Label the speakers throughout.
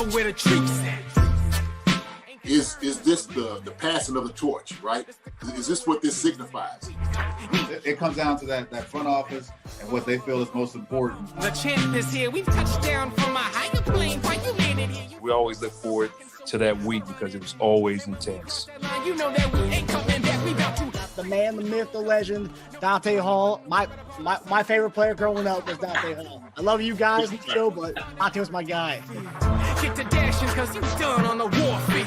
Speaker 1: know where the treats at.
Speaker 2: Is this the passing of the torch, right? Is this what this signifies?
Speaker 3: It comes down to that front office and what they feel is most important.
Speaker 1: The champ is here. We've touched down from a higher plane. Why you landed here?
Speaker 4: We always look forward to that week because it was always intense.
Speaker 1: You know that we ain't coming back. We about to.
Speaker 5: The man, the myth, the legend, Dante Hall. My favorite player growing up was Dante Hall. I love you guys in the show, but Dante was my guy.
Speaker 1: Get to dashing because you done on the warfare.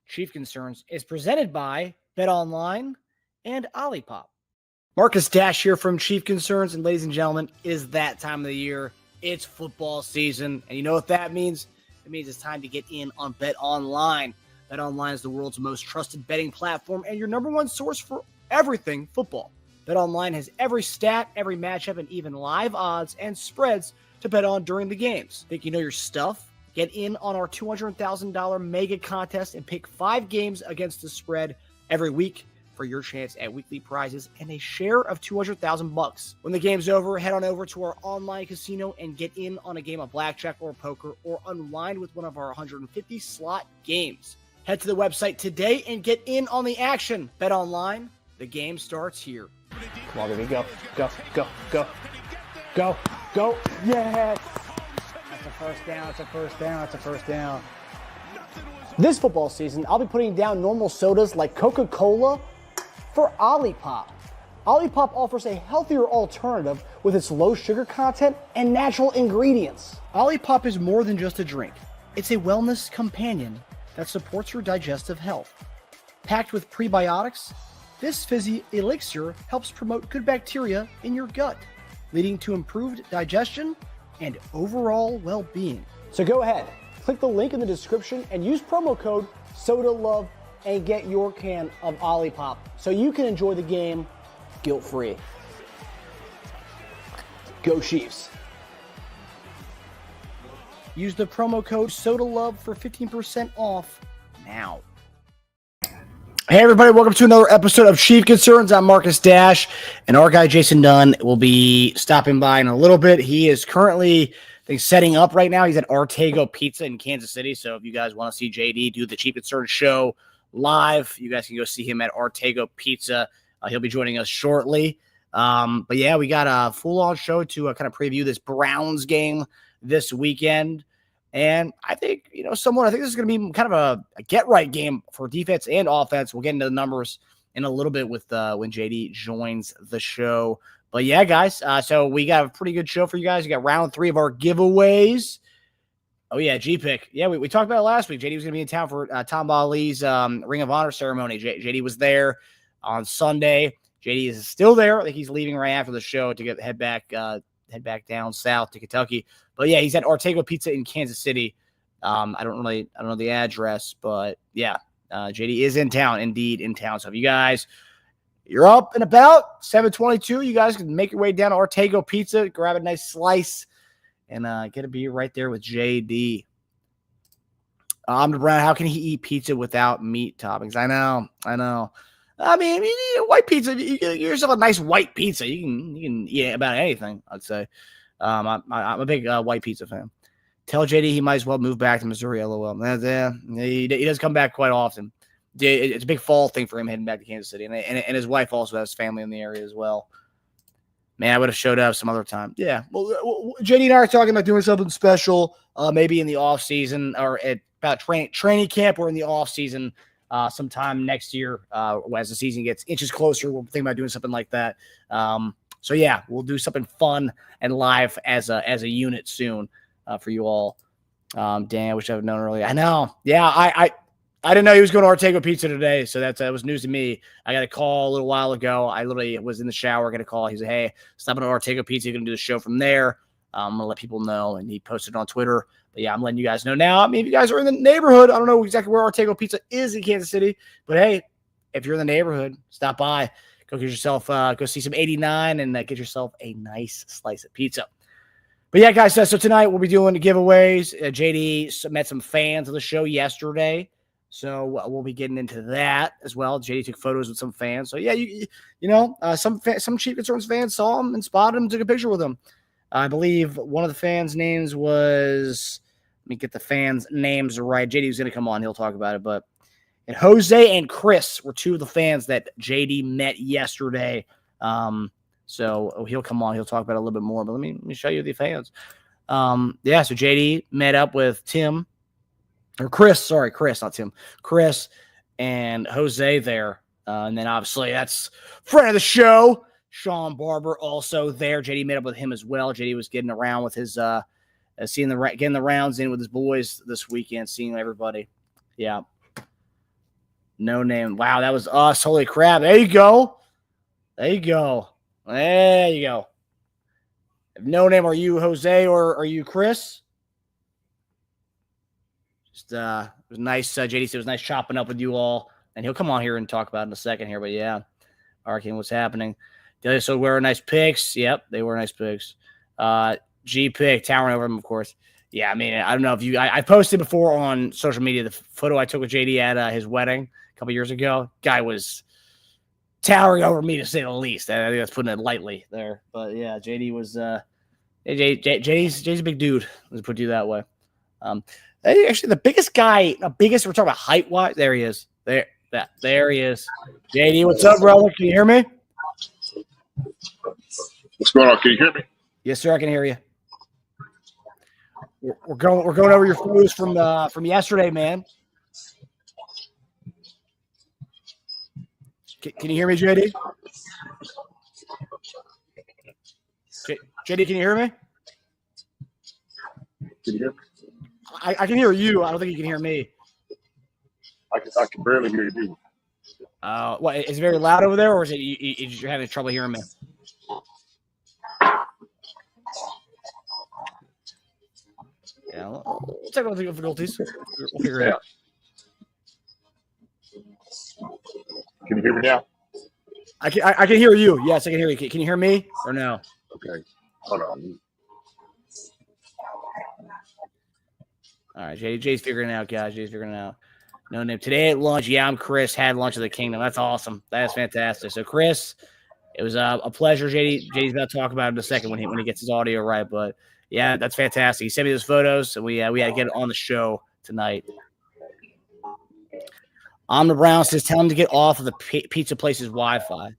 Speaker 5: Chief Concerns is presented by BetOnline and Olipop. Marcus Dash here from Chief Concerns, and ladies and gentlemen, it is that time of the year. It's football season, and you know what that means? It means it's time to get in on BetOnline. BetOnline is the world's most trusted betting platform and your number one source for everything football. BetOnline has every stat, every matchup, and even live odds and spreads to bet on during the games. Think you know your stuff? Get in on our $200,000 mega contest and pick 5 games against the spread every week for your chance at weekly prizes and a share of $200,000. When the game's over, head on over to our online casino and get in on a game of blackjack or poker or unwind with one of our 150 slot games. Head to the website today and get in on the action. Bet online, the game starts here. Come on, baby, go. Yes! That's a first down. This football season, I'll be putting down normal sodas like Coca-Cola for Olipop. Olipop offers a healthier alternative with its low sugar content and natural ingredients. Olipop is more than just a drink. It's a wellness companion that supports your digestive health. Packed with prebiotics, this fizzy elixir helps promote good bacteria in your gut, leading to improved digestion and overall well-being. So go ahead, click the link in the description and use promo code SODALOVE and get your can of Olipop so you can enjoy the game guilt-free. Go Chiefs. Use the promo code SODALOVE for 15% off now. Hey everybody, welcome to another episode of Chief Concerns. I'm Marcus Dash, and our guy Jason Dunn will be stopping by in a little bit. He is currently, I think, setting up right now. He's at Ortego Pizza in Kansas City, so if you guys want to see JD do the Chief Concerns show live, you guys can go see him at Ortego Pizza. He'll be joining us shortly. But yeah, we got a full-on show to kind of preview this Browns game this weekend. And I think, I think this is going to be kind of a get-right game for defense and offense. We'll get into the numbers in a little bit with when JD joins the show. But yeah, guys, so we got a pretty good show for you guys. We got round 3 of our giveaways. Oh, yeah, G-Pick. Yeah, we talked about it last week. JD was going to be in town for Tom Ali's Ring of Honor ceremony. JD was there on Sunday. JD is still there. I think he's leaving right after the show to head back down south to Kentucky. But yeah, he's at Ortego Pizza in Kansas City. I don't know the address, but yeah, JD is indeed in town. So if you guys, you're up and about 7:22, you guys can make your way down to Ortego Pizza, grab a nice slice, and get a beer right there with JD. Brown, how can he eat pizza without meat toppings? I know. I mean, you need a white pizza. You get yourself a nice white pizza. You can eat about anything, I'd say. I'm a big white pizza fan. Tell JD he might as well move back to Missouri, LOL. He does come back quite often. It's a big fall thing for him heading back to Kansas City. And his wife also has family in the area as well. Man, I would have showed up some other time. Yeah. Well, JD and I are talking about doing something special, maybe in the offseason or about training camp or in the offseason. Sometime next year, as the season gets inches closer, we'll think about doing something like that. So yeah, we'll do something fun and live as a unit soon for you all. Dan, I wish I would known earlier. I know. Yeah, I didn't know he was going to Ortego Pizza today, so that was news to me. I got a call a little while ago. I literally was in the shower, got a call. He said, "Hey, stop at Ortego Pizza. You're going to do the show from there." I'm going to let people know, and he posted on Twitter. But yeah, I'm letting you guys know now. I mean, if you guys are in the neighborhood, I don't know exactly where Ortego Pizza is in Kansas City, but hey, if you're in the neighborhood, stop by. Go get yourself, go see some 89 and get yourself a nice slice of pizza. But yeah, guys, so tonight we'll be doing the giveaways. JD met some fans of the show yesterday, so we'll be getting into that as well. JD took photos with some fans. So yeah, some Chief Concerns fans saw him and spotted him, took a picture with him. I believe one of the fans' names was. Let me get the fans' names right. JD was going to come on. He'll talk about it. But and Jose and Chris were two of the fans that JD met yesterday. So he'll come on. He'll talk about it a little bit more. But let me show you the fans. Yeah, so JD met up with Tim. Or Chris. Sorry, Chris, not Tim. Chris and Jose there. And then obviously that's friend of the show, Sean Barber, also there. JD met up with him as well. JD was getting around with his getting the rounds in with his boys this weekend, seeing everybody. Yeah. No name. Wow, that was us. Holy crap. There you go. There you go. There you go. No name. Are you Jose or are you Chris? Just it was nice. JD said it was nice chopping up with you all. And he'll come on here and talk about it in a second here. But yeah, Arkin, what's happening? So wear nice picks. Yep, they were nice picks. G pick, towering over him, of course. Yeah, I mean, I don't know if you. I posted before on social media the photo I took with JD at his wedding a couple years ago. Guy was towering over me, to say the least. I think that's putting it lightly there. But yeah, JD was. JD's a big dude. Let's put it that way. Actually, the biggest guy, we're talking about height wise. There he is. There he is. JD, what's up, brother? Can you hear me?
Speaker 2: What's going on? Can you hear me?
Speaker 5: Yes, sir. I can hear you. We're going over your photos from yesterday, man. Can you hear me, JD? JD, can you hear me?
Speaker 2: Can you hear me?
Speaker 5: I can hear you. I don't think you can hear me.
Speaker 2: I can barely hear you.
Speaker 5: What, is it very loud over there, or is it you're having trouble hearing me? Yeah, we'll technical difficulties. We'll figure it out.
Speaker 2: Can you hear me now?
Speaker 5: I can hear you. Yes, I can hear you. Can you hear me or no?
Speaker 2: Okay. Hold on.
Speaker 5: All right, Jay's figuring it out, guys. Jay's figuring it out. No name. Today at lunch, yeah, I'm Chris. Had lunch at the Kingdom. That's awesome. That is fantastic. So, Chris, it was a pleasure. JD's about to talk about it in a second when he gets his audio right. But, yeah, that's fantastic. He sent me those photos, and we had to get it on the show tonight. On the Brown says, tell him to get off of the pizza place's Wi-Fi.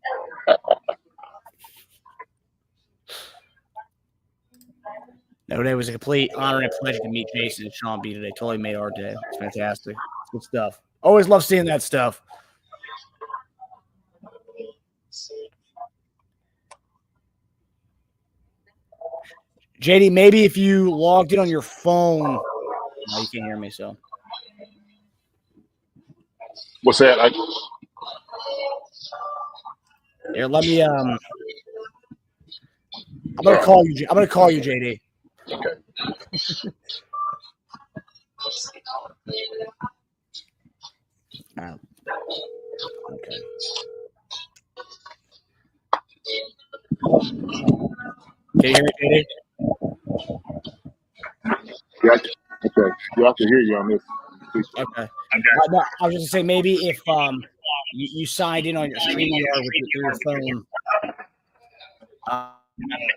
Speaker 5: No, it was a complete honor and a pleasure to meet Jason and Sean B today. Totally made our day. It's fantastic. It's good stuff. Always love seeing that stuff. JD, maybe if you logged in on your phone, no, you can't hear me. So,
Speaker 2: What's that?
Speaker 5: here, let me. I'm gonna call you. I'm gonna call you, JD.
Speaker 2: Okay.
Speaker 5: Okay. Can you hear me, JD?
Speaker 2: Yeah, okay. Yeah, I can hear you on this.
Speaker 5: Okay. No, I was just gonna say maybe if you signed in on your StreamYard with your phone.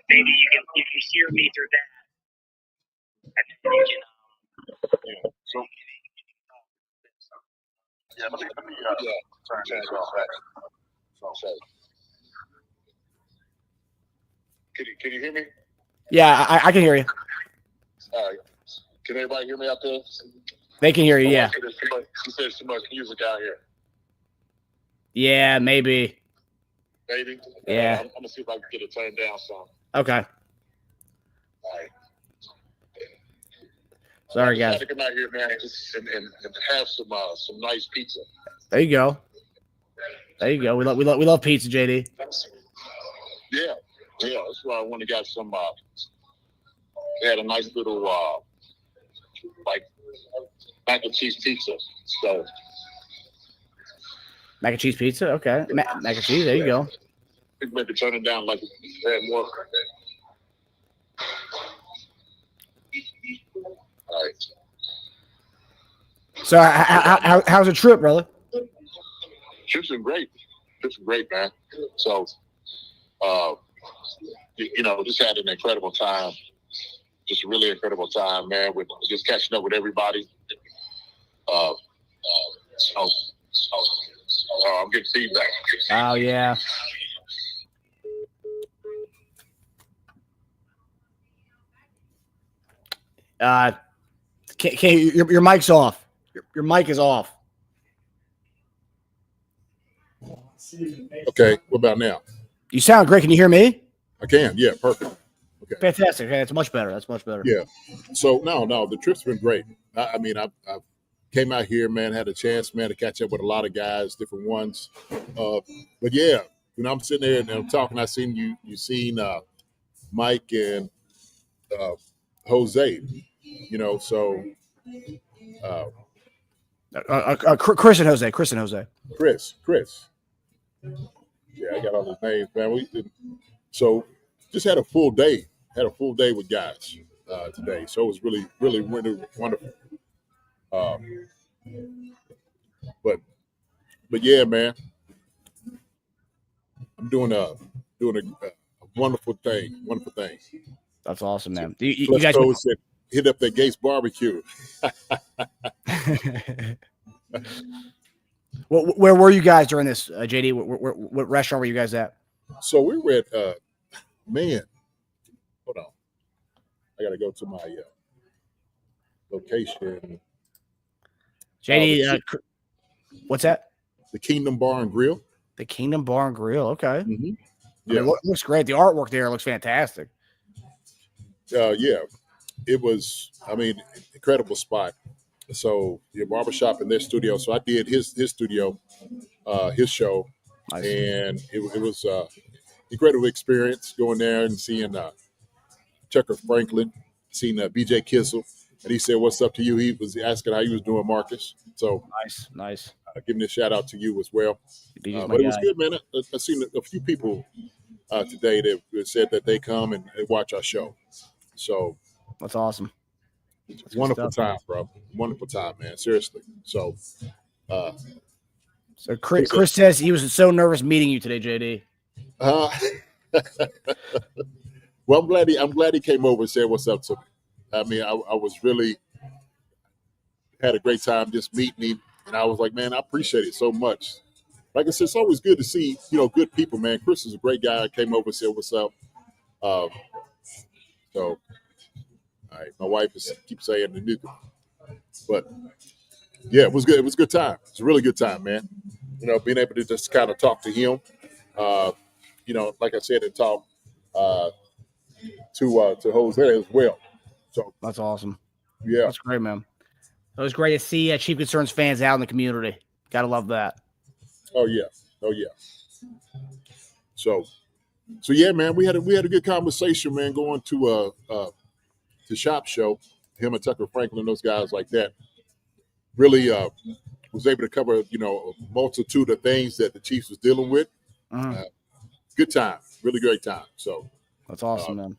Speaker 5: Maybe you can hear me through that.
Speaker 2: Yeah. So, let me turn this off. So, can you hear me?
Speaker 5: Yeah, I can hear you.
Speaker 2: All right. Can everybody hear me out there?
Speaker 5: They can hear you, yeah.
Speaker 2: You said there's too much music out here.
Speaker 5: Yeah, maybe.
Speaker 2: Maybe?
Speaker 5: Yeah.
Speaker 2: I'm going to see if I can get it turned down some.
Speaker 5: Okay.
Speaker 2: All right.
Speaker 5: Sorry, guys.
Speaker 2: I to come out here, man, and have some nice pizza.
Speaker 5: There you go. There you go. We love pizza, JD.
Speaker 2: Yeah. That's why I went and got some. They had a nice little like mac and cheese pizza. So
Speaker 5: mac and cheese pizza. Okay, mac and cheese. There you go.
Speaker 2: Maybe turn it down like they had more. All right.
Speaker 5: So how's the trip, brother?
Speaker 2: Trip's been great. Man. So just had an incredible time. Just a really incredible time, man. With just catching up with everybody. So I'm getting feedback.
Speaker 5: Oh yeah. Your mic's off. Your mic is off.
Speaker 6: Okay, what about now?
Speaker 5: You sound great. Can you hear me?
Speaker 6: I can. Yeah, perfect. Okay.
Speaker 5: Fantastic. Okay, that's much better. That's much better.
Speaker 6: Yeah. So no, the trip's been great. I mean, I came out here, man, had a chance, man, to catch up with a lot of guys, different ones. But yeah, I'm sitting there and I'm talking. I seen you seen Mike and Jose. So
Speaker 5: Chris and Jose.
Speaker 6: Chris. Yeah, I got all those names, man. So just had a full day. Had a full day with guys today. So it was really, really, really wonderful. But yeah, man, I'm doing a wonderful thing. Wonderful thing.
Speaker 5: That's awesome, man. You
Speaker 6: Plus,
Speaker 5: guys
Speaker 6: said, hit up that Gates barbecue.
Speaker 5: Where were you guys during this, JD? What restaurant were you guys at?
Speaker 6: So we were at man. Hold on, I gotta go to my location.
Speaker 5: JD, what's that?
Speaker 6: The Kingdom Bar and Grill.
Speaker 5: The Kingdom Bar and Grill. Okay.
Speaker 6: Mm-hmm.
Speaker 5: Yeah, I mean, it looks great. The artwork there looks fantastic.
Speaker 6: Yeah, it was. I mean, incredible spot. So your barbershop in their studio. So I did his studio, his show, nice. And it was incredible experience going there and seeing Tucker Franklin, seeing BJ Kissel, and he said, "What's up to you?" He was asking how you was doing, Marcus. So
Speaker 5: nice.
Speaker 6: Giving a shout out to you as well. But it was good, man. I seen a few people today that said that they come and they watch our show. So
Speaker 5: that's awesome.
Speaker 6: It's wonderful time, bro. Wonderful time, man. Seriously. So
Speaker 5: Chris says he was so nervous meeting you today, JD.
Speaker 6: Well, I'm glad he came over and said what's up to me. I mean, I was really had a great time just meeting him, and I was like, man, I appreciate it so much. Like I said, it's always good to see good people, man. Chris is a great guy. I came over and said what's up. So. All right, my wife keeps saying the new, but yeah, it was good. It was a good time. It's a really good time, man. Being able to just kind of talk to him, like I said, and talk to Jose as well. So
Speaker 5: that's awesome.
Speaker 6: Yeah,
Speaker 5: that's great, man. It was great to see Chief Concerns fans out in the community. Gotta love that.
Speaker 6: Oh yeah. So yeah, man, we had a good conversation, man. Going to the shop show, him and Tucker Franklin, those guys like that, really was able to cover, a multitude of things that the Chiefs was dealing with. Good time, really great time. So
Speaker 5: that's awesome, man.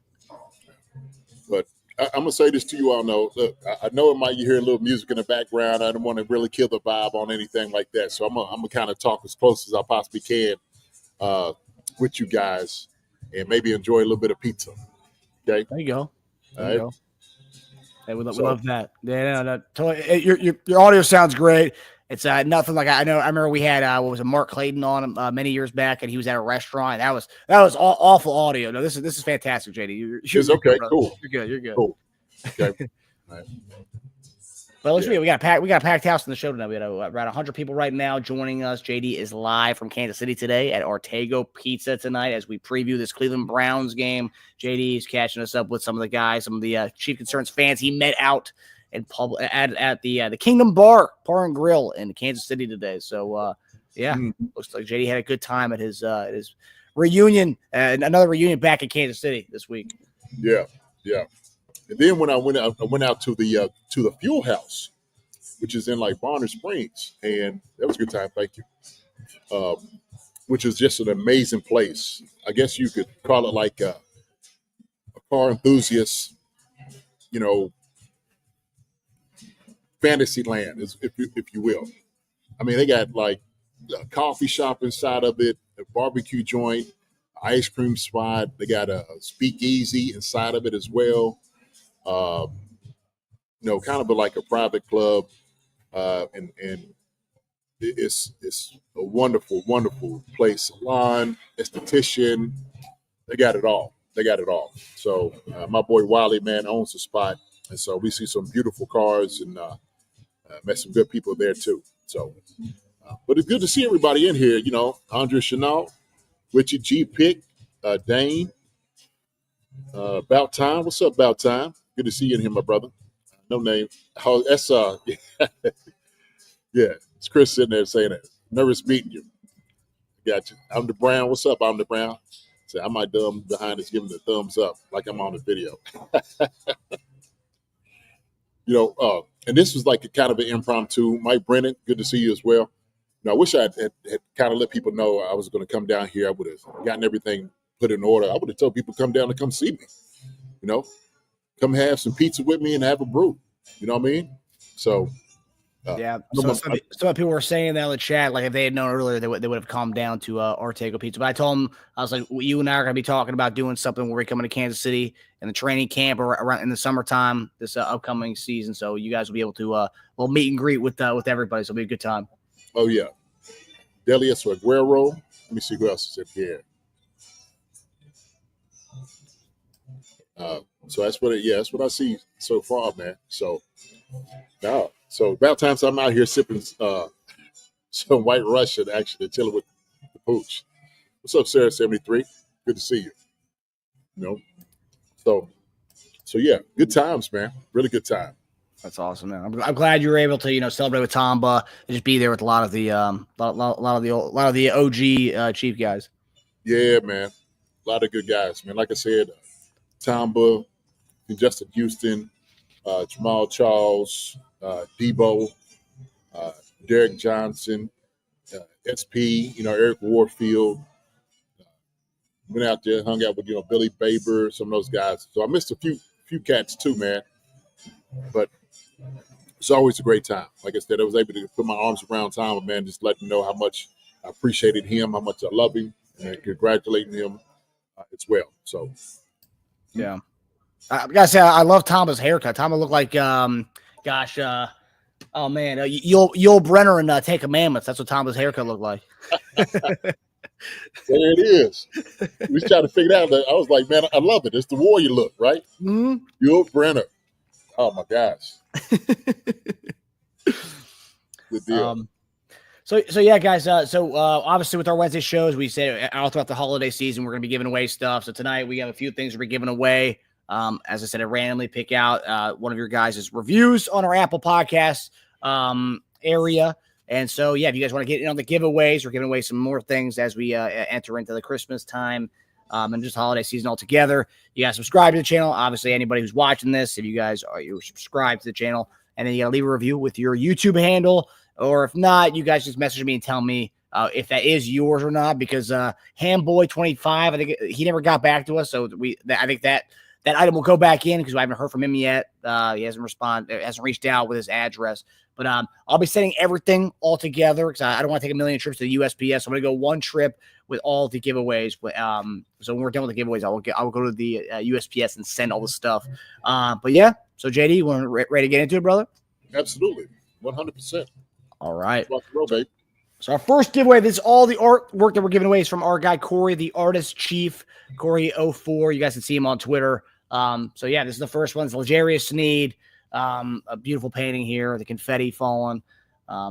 Speaker 6: But I'm gonna say this to you all. Look, I know you hear a little music in the background. I don't want to really kill the vibe on anything like that. So I'm gonna kind of talk as close as I possibly can with you guys, and maybe enjoy a little bit of pizza. Okay,
Speaker 5: there you go.
Speaker 6: All right.
Speaker 5: Hey, we love that. Yeah, no, totally. Your audio sounds great. It's nothing like I remember we had Mark Clayton on many years back, and he was at a restaurant. That was awful audio. No, this is fantastic, JD.
Speaker 6: It's okay. Cool.
Speaker 5: You're good.
Speaker 6: Cool. Okay. All right.
Speaker 5: Well, we got a packed house in the show tonight. We had around 100 people right now joining us. JD is live from Kansas City today at Ortego Pizza tonight as we preview this Cleveland Browns game. JD is catching us up with some of the guys, some of the Chief Concerns fans he met out in public at the Kingdom Bar and Grill in Kansas City today. So looks like JD had a good time at his reunion, another reunion back in Kansas City this week.
Speaker 6: Yeah. And then when I went out to the Fuel House, which is in like Bonner Springs, and that was a good time. Thank you. Which is just an amazing place. I guess you could call it like a car enthusiast, fantasy land, if you will. I mean, they got like a coffee shop inside of it, a barbecue joint, ice cream spot. They got a speakeasy inside of it as well. Kind of like a private club, and it's a wonderful, wonderful place. Salon, esthetician, they got it all. They got it all. So my boy Wiley, man, owns the spot, and so we see some beautiful cars and met some good people there too. So, but it's good to see everybody in here. Andre Chanel, Richie G. Pick, Dane, About Time. What's up, About Time? Good to see you in here, my brother. No name. Oh, that's yeah. It's Chris sitting there saying that. Nervous meeting you. Got you. I'm the Brown. What's up? I'm the Brown. Say I might dumb behind us giving the thumbs up like I'm on the video. And this was like a kind of an impromptu. Mike Brennan, good to see you as well. I wish I had kind of let people know I was going to come down here. I would have gotten everything put in order. I would have told people come down to come see me. Come have some pizza with me and have a brew. You know what I mean? So.
Speaker 5: Yeah, so some people were saying that in the chat, like if they had known earlier, they would have come down to Ortega Pizza. But I told them, I was like, you and I are going to be talking about doing something where we're coming to Kansas City in the training camp or around in the summertime this upcoming season. So you guys will be able to we'll meet and greet with everybody. So it'll be a good time.
Speaker 6: Oh yeah, Delius Aguero. Let me see who else is in here. So that's what I see so far, man. So now. So about time I'm out here sipping some White Russian, actually chilling with the pooch. What's up, Sarah 73? Good to see you. So yeah, good times, man. Really good time.
Speaker 5: That's awesome, man. I'm glad you were able to celebrate with Tamba and just be there with a lot of the OG Chief guys.
Speaker 6: Yeah, man, a lot of good guys, man. Like I said, Tamba, Justin Houston, Jamal Charles. Debo, Derek Johnson, SP, Eric Warfield. Went out there, hung out with Billy Baber, some of those guys. So I missed a few cats too, man. But it's always a great time. Like I said, I was able to put my arms around Tom, man, just let him know how much I appreciated him, how much I love him, and congratulating him as well. So,
Speaker 5: yeah, I gotta say I love Tama's haircut. Tama looked like oh man, Yul Brenner and Ten Commandments. That's what Tama's haircut looked like.
Speaker 6: There it is. We was trying to figure it out. I was like, man, I love it. It's the warrior look, right?
Speaker 5: Mm-hmm.
Speaker 6: Yul Brenner. Oh my gosh. Good deal.
Speaker 5: So yeah, guys. So obviously with our Wednesday shows, we said all throughout the holiday season we're going to be giving away stuff. So tonight we have a few things we're giving away. As I said, I randomly pick out one of your guys' reviews on our Apple Podcast area. And so, yeah, if you guys want to get in on the giveaways, we're giving away some more things as we enter into the Christmas time and just holiday season altogether. You guys subscribe to the channel. Obviously, anybody who's watching this, if you guys are subscribed to the channel, and then you got to leave a review with your YouTube handle. Or if not, you guys just message me and tell me if that is yours or not, because Hamboy25, I think he never got back to us. So I think that item will go back in because I haven't heard from him yet. He hasn't reached out with his address. But I'll be setting everything all together because I don't want to take a million trips to the USPS. So I'm going to go one trip with all the giveaways. So when we're done with the giveaways, I will go to the USPS and send all the stuff. But yeah, so JD, you want ready to get into it, brother?
Speaker 6: Absolutely, 100%.
Speaker 5: All right.
Speaker 6: Roll, babe.
Speaker 5: So our first giveaway, this is all the artwork that we're giving away is from our guy Corey, the artist chief, Corey04. You guys can see him on Twitter. So yeah, this is the first one. It's L'Jarius Sneed. A beautiful painting here, the confetti falling.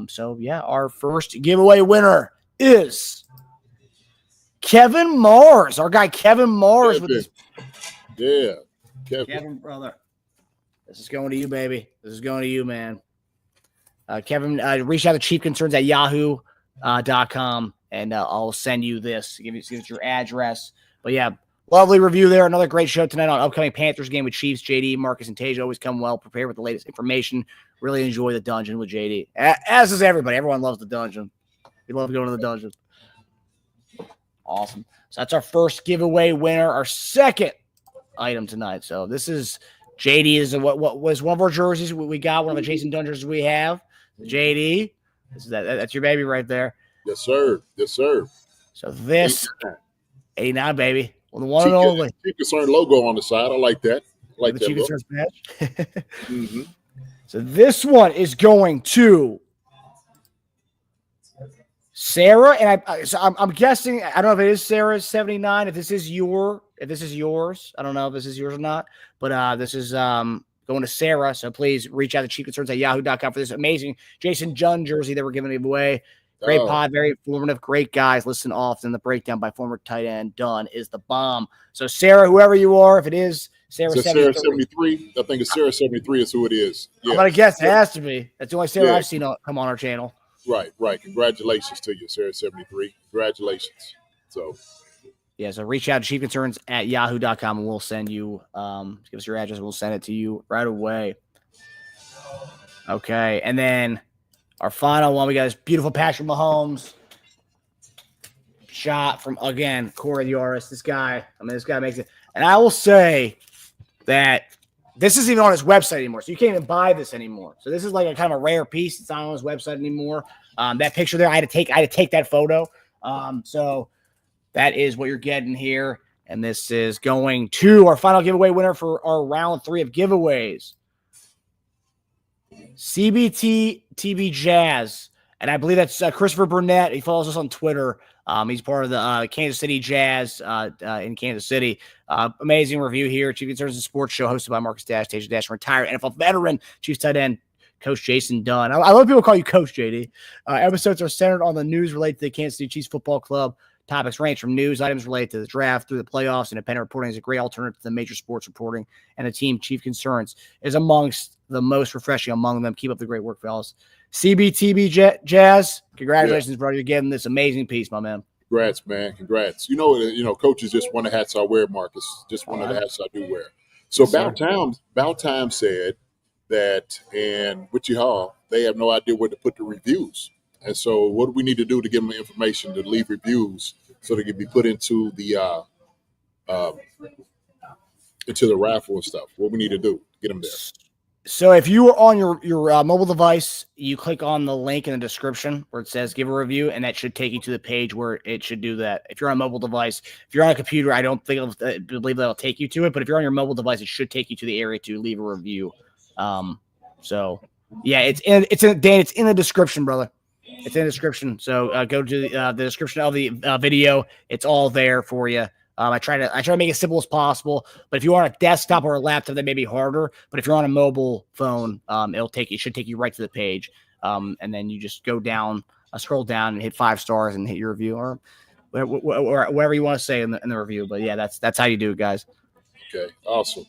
Speaker 5: So yeah, our first giveaway winner is Kevin Mars, our guy Kevin Mars.
Speaker 6: Yeah,
Speaker 5: Kevin, brother. This is going to you, baby. This is going to you, man. Kevin, reach out to chiefconcerns@yahoo.com and I'll send you this. Give us your address. But yeah, lovely review there. Another great show tonight on upcoming Panthers game with Chiefs. JD, Marcus, and Tage always come well prepared with the latest information. Really enjoy the dungeon with JD. As does everybody. Everyone loves the dungeon. We love going to the dungeon. Awesome. So that's our first giveaway winner. Our second item tonight. So this is JD is what was one of our jerseys we got, one of the Jason Dunn jerseys we have. JD, that's your baby right there.
Speaker 6: Yes, sir. Yes, sir.
Speaker 5: So this 89, baby. Well, the one and only.
Speaker 6: Chief Concern logo on the side. I like that. I like
Speaker 5: The
Speaker 6: that
Speaker 5: Chief
Speaker 6: look.
Speaker 5: Concerns patch.
Speaker 6: Mm-hmm.
Speaker 5: So this one is going to Sarah, and I'm guessing. I don't know if it is Sarah's 79. If this is yours, I don't know if this is yours or not. But this is going to Sarah. So please reach out to chiefconcerns@yahoo.com for this amazing Jason Dunn jersey that we're giving away. Great pod, very informative, great guys. Listen often. The breakdown by former tight end Dunn is the bomb. So Sarah, whoever you are, if it is Sarah
Speaker 6: 73, I think it's Sarah 73 is who it is. Yeah.
Speaker 5: I'm gonna guess it has to be. That's the only Sarah I've seen come on our channel.
Speaker 6: Right. Congratulations to you, Sarah 73. Congratulations. So
Speaker 5: reach out to chiefconcerns@yahoo.com and we'll send you give us your address and we'll send it to you right away. Okay, and then our final one, we got this beautiful Patrick Mahomes shot from, again, Corey the artist. This guy makes it. And I will say that this isn't even on his website anymore, so you can't even buy this anymore. So this is like a kind of a rare piece. It's not on his website anymore. That picture there, I had to take that photo. So that is what you're getting here. And this is going to our final giveaway winner for our round 3 of giveaways. CBT TB Jazz, and I believe that's Christopher Burnett. He follows us on Twitter. He's part of the Kansas City Jazz in Kansas City. Amazing review here. Chief Concerns and Sports Show hosted by Marcus Dash, Tasia Dash, retired NFL veteran, Chiefs tight end, Coach Jason Dunn. I love people call you Coach, JD. Episodes are centered on the news related to the Kansas City Chiefs Football Club. Topics range from news items related to the draft through the playoffs. Independent reporting is a great alternative to the major sports reporting, and the team Chief Concerns is amongst the most refreshing among them. Keep up the great work, fellas. CBTB Jazz, congratulations, bro. You're getting this amazing piece, my man.
Speaker 6: Congrats, man. Congrats. You know, coach is just one of the hats I wear, Marcus. Just one of the hats I do wear. So About Time said that in Witchy Hall, they have no idea where to put the reviews. And so what do we need to do to give them information to leave reviews so they can be put into the raffle and stuff? What we need to do, get them there.
Speaker 5: So if you are on your mobile device, you click on the link in the description where it says give a review, and that should take you to the page where it should do that. If you're on a mobile device, if you're on a computer, I don't think believe that'll take you to it. But if you're on your mobile device, it should take you to the area to leave a review. So yeah, it's in the description, brother. It's in the description. So go to the description of the video. It's all there for you. I try to make it simple as possible. But if you're on a desktop or a laptop, that may be harder. But if you're on a mobile phone, it should take you right to the page. And then you just go down, scroll down, and hit 5 stars and hit your review, or whatever you want to say in the review. But yeah, that's how you do it, guys.
Speaker 6: Okay, awesome.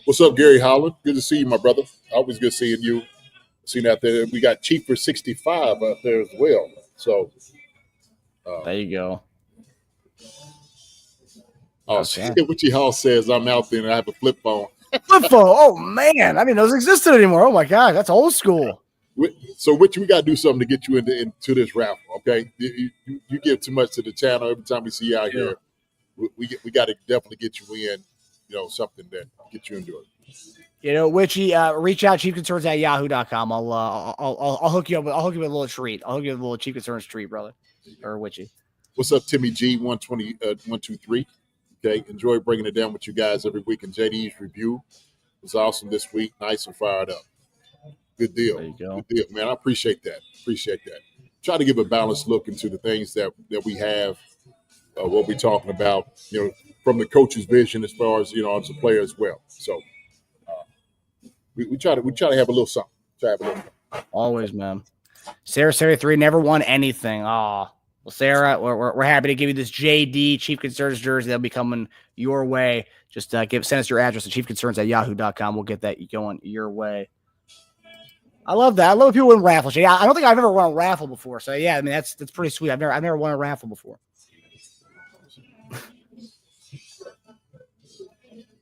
Speaker 6: What's up, Gary Holland? Good to see you, my brother. Always good seeing you. Seen out there, we got Chief for 65 out there as well. So
Speaker 5: there you go.
Speaker 6: Oh, okay. Witchy Hall says I'm out there and I have a flip phone.
Speaker 5: Flip phone? Oh man, I didn't know those existed anymore. Oh my god, that's old school.
Speaker 6: So, Witchy, we got to do something to get you into this raffle. Okay, you give too much to the channel every time we see you out here. We got to definitely get you in. You know, something that get you into it.
Speaker 5: You know, Witchy, reach out chiefconcerns@yahoo.com. I'll hook you up. I'll hook you with a little treat. I'll hook you with a little Chief Concerns treat, brother, or Witchy.
Speaker 6: What's up, Timmy G? 123. Okay, enjoy breaking it down with you guys every week. And JD's review was awesome this week. Nice and fired up. Good deal.
Speaker 5: There you go.
Speaker 6: Good deal, man. I appreciate that. Try to give a balanced look into the things that we have, what we're talking about, you know, from the coach's vision as far as, you know, as a player as well. So we try to have a little something.
Speaker 5: Always, man. Sarah 73 never won anything. Oh, well, Sarah, we're happy to give you this JD Chief Concerns jersey. That'll be coming your way. Just send us your address to chiefconcerns@yahoo.com. We'll get that going your way. I love that. I love people win raffles. Yeah, I don't think I've ever won a raffle before. So yeah, I mean that's pretty sweet. I've never won a raffle before.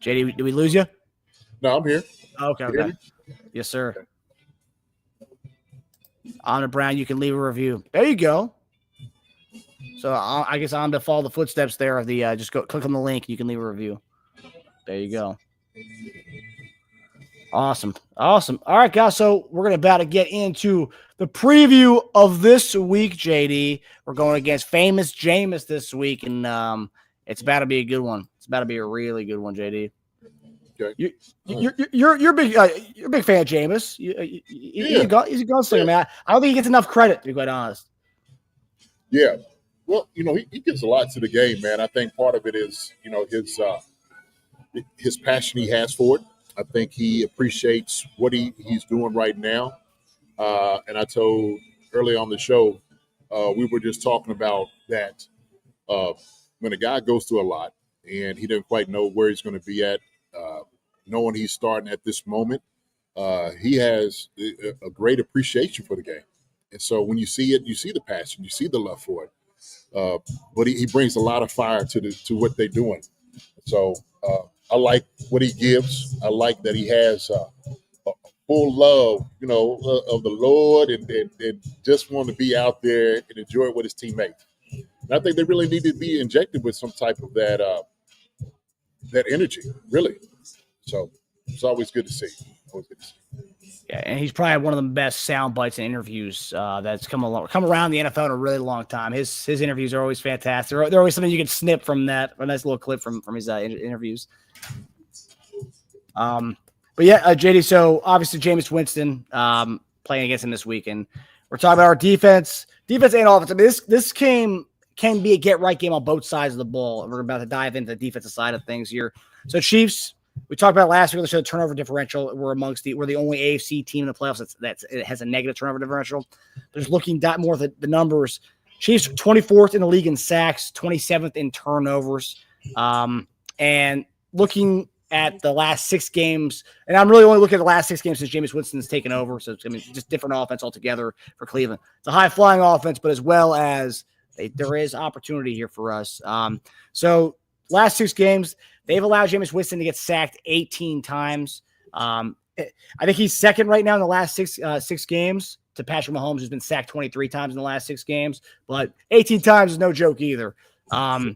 Speaker 5: JD, did we lose you?
Speaker 6: No, I'm here.
Speaker 5: Okay. Yes, sir. Okay. Anna Brown, you can leave a review. There you go. So I guess I'm to follow the footsteps there of the just go click on the link. You can leave a review. There you go. Awesome. All right, guys. So we're about to get into the preview of this week, JD. We're going against famous Jameis this week in It's about to be a good one. It's about to be a really good one, JD.
Speaker 6: Okay.
Speaker 5: You're a big fan of Jameis. He's a gunslinger, man. I don't think he gets enough credit, to be quite honest.
Speaker 6: Yeah. Well, he gives a lot to the game, man. I think part of it is, his passion he has for it. I think he appreciates what he's doing right now. And I told early on the show, we were just talking about that when a guy goes through a lot and he doesn't quite know where he's going to be at, knowing he's starting at this moment, he has a great appreciation for the game. And so when you see it, you see the passion, you see the love for it. But he brings a lot of fire to what they're doing. So I like what he gives. I like that he has a full love, of the Lord and just want to be out there and enjoy it with his teammates. And I think they really need to be injected with some type of that energy, really. So it's always good to see.
Speaker 5: Yeah, and he's probably one of the best sound bites and interviews that's come around the NFL in a really long time. His interviews are always fantastic. They're always something you can snip from that, a nice little clip from his interviews. But yeah, JD. So obviously Jameis Winston playing against him this week, and we're talking about our defense and offense. I mean, this can be a get right game on both sides of the ball. And we're about to dive into the defensive side of things here. So Chiefs. We talked about last week on the show, turnover differential. We're the only AFC team in the playoffs that has a negative turnover differential. Just looking more at the numbers. Chiefs 24th in the league in sacks, 27th in turnovers. And looking at the last 6 games, and I'm really only looking at the last 6 games since Jameis Winston's taken over. So it's just different offense altogether for Cleveland. It's a high flying offense, but as well as there is opportunity here for us. So last 6 games, they've allowed Jameis Winston to get sacked 18 times. I think he's second right now in the last six games to Patrick Mahomes, who's been sacked 23 times in the last 6 games. But 18 times is no joke either. In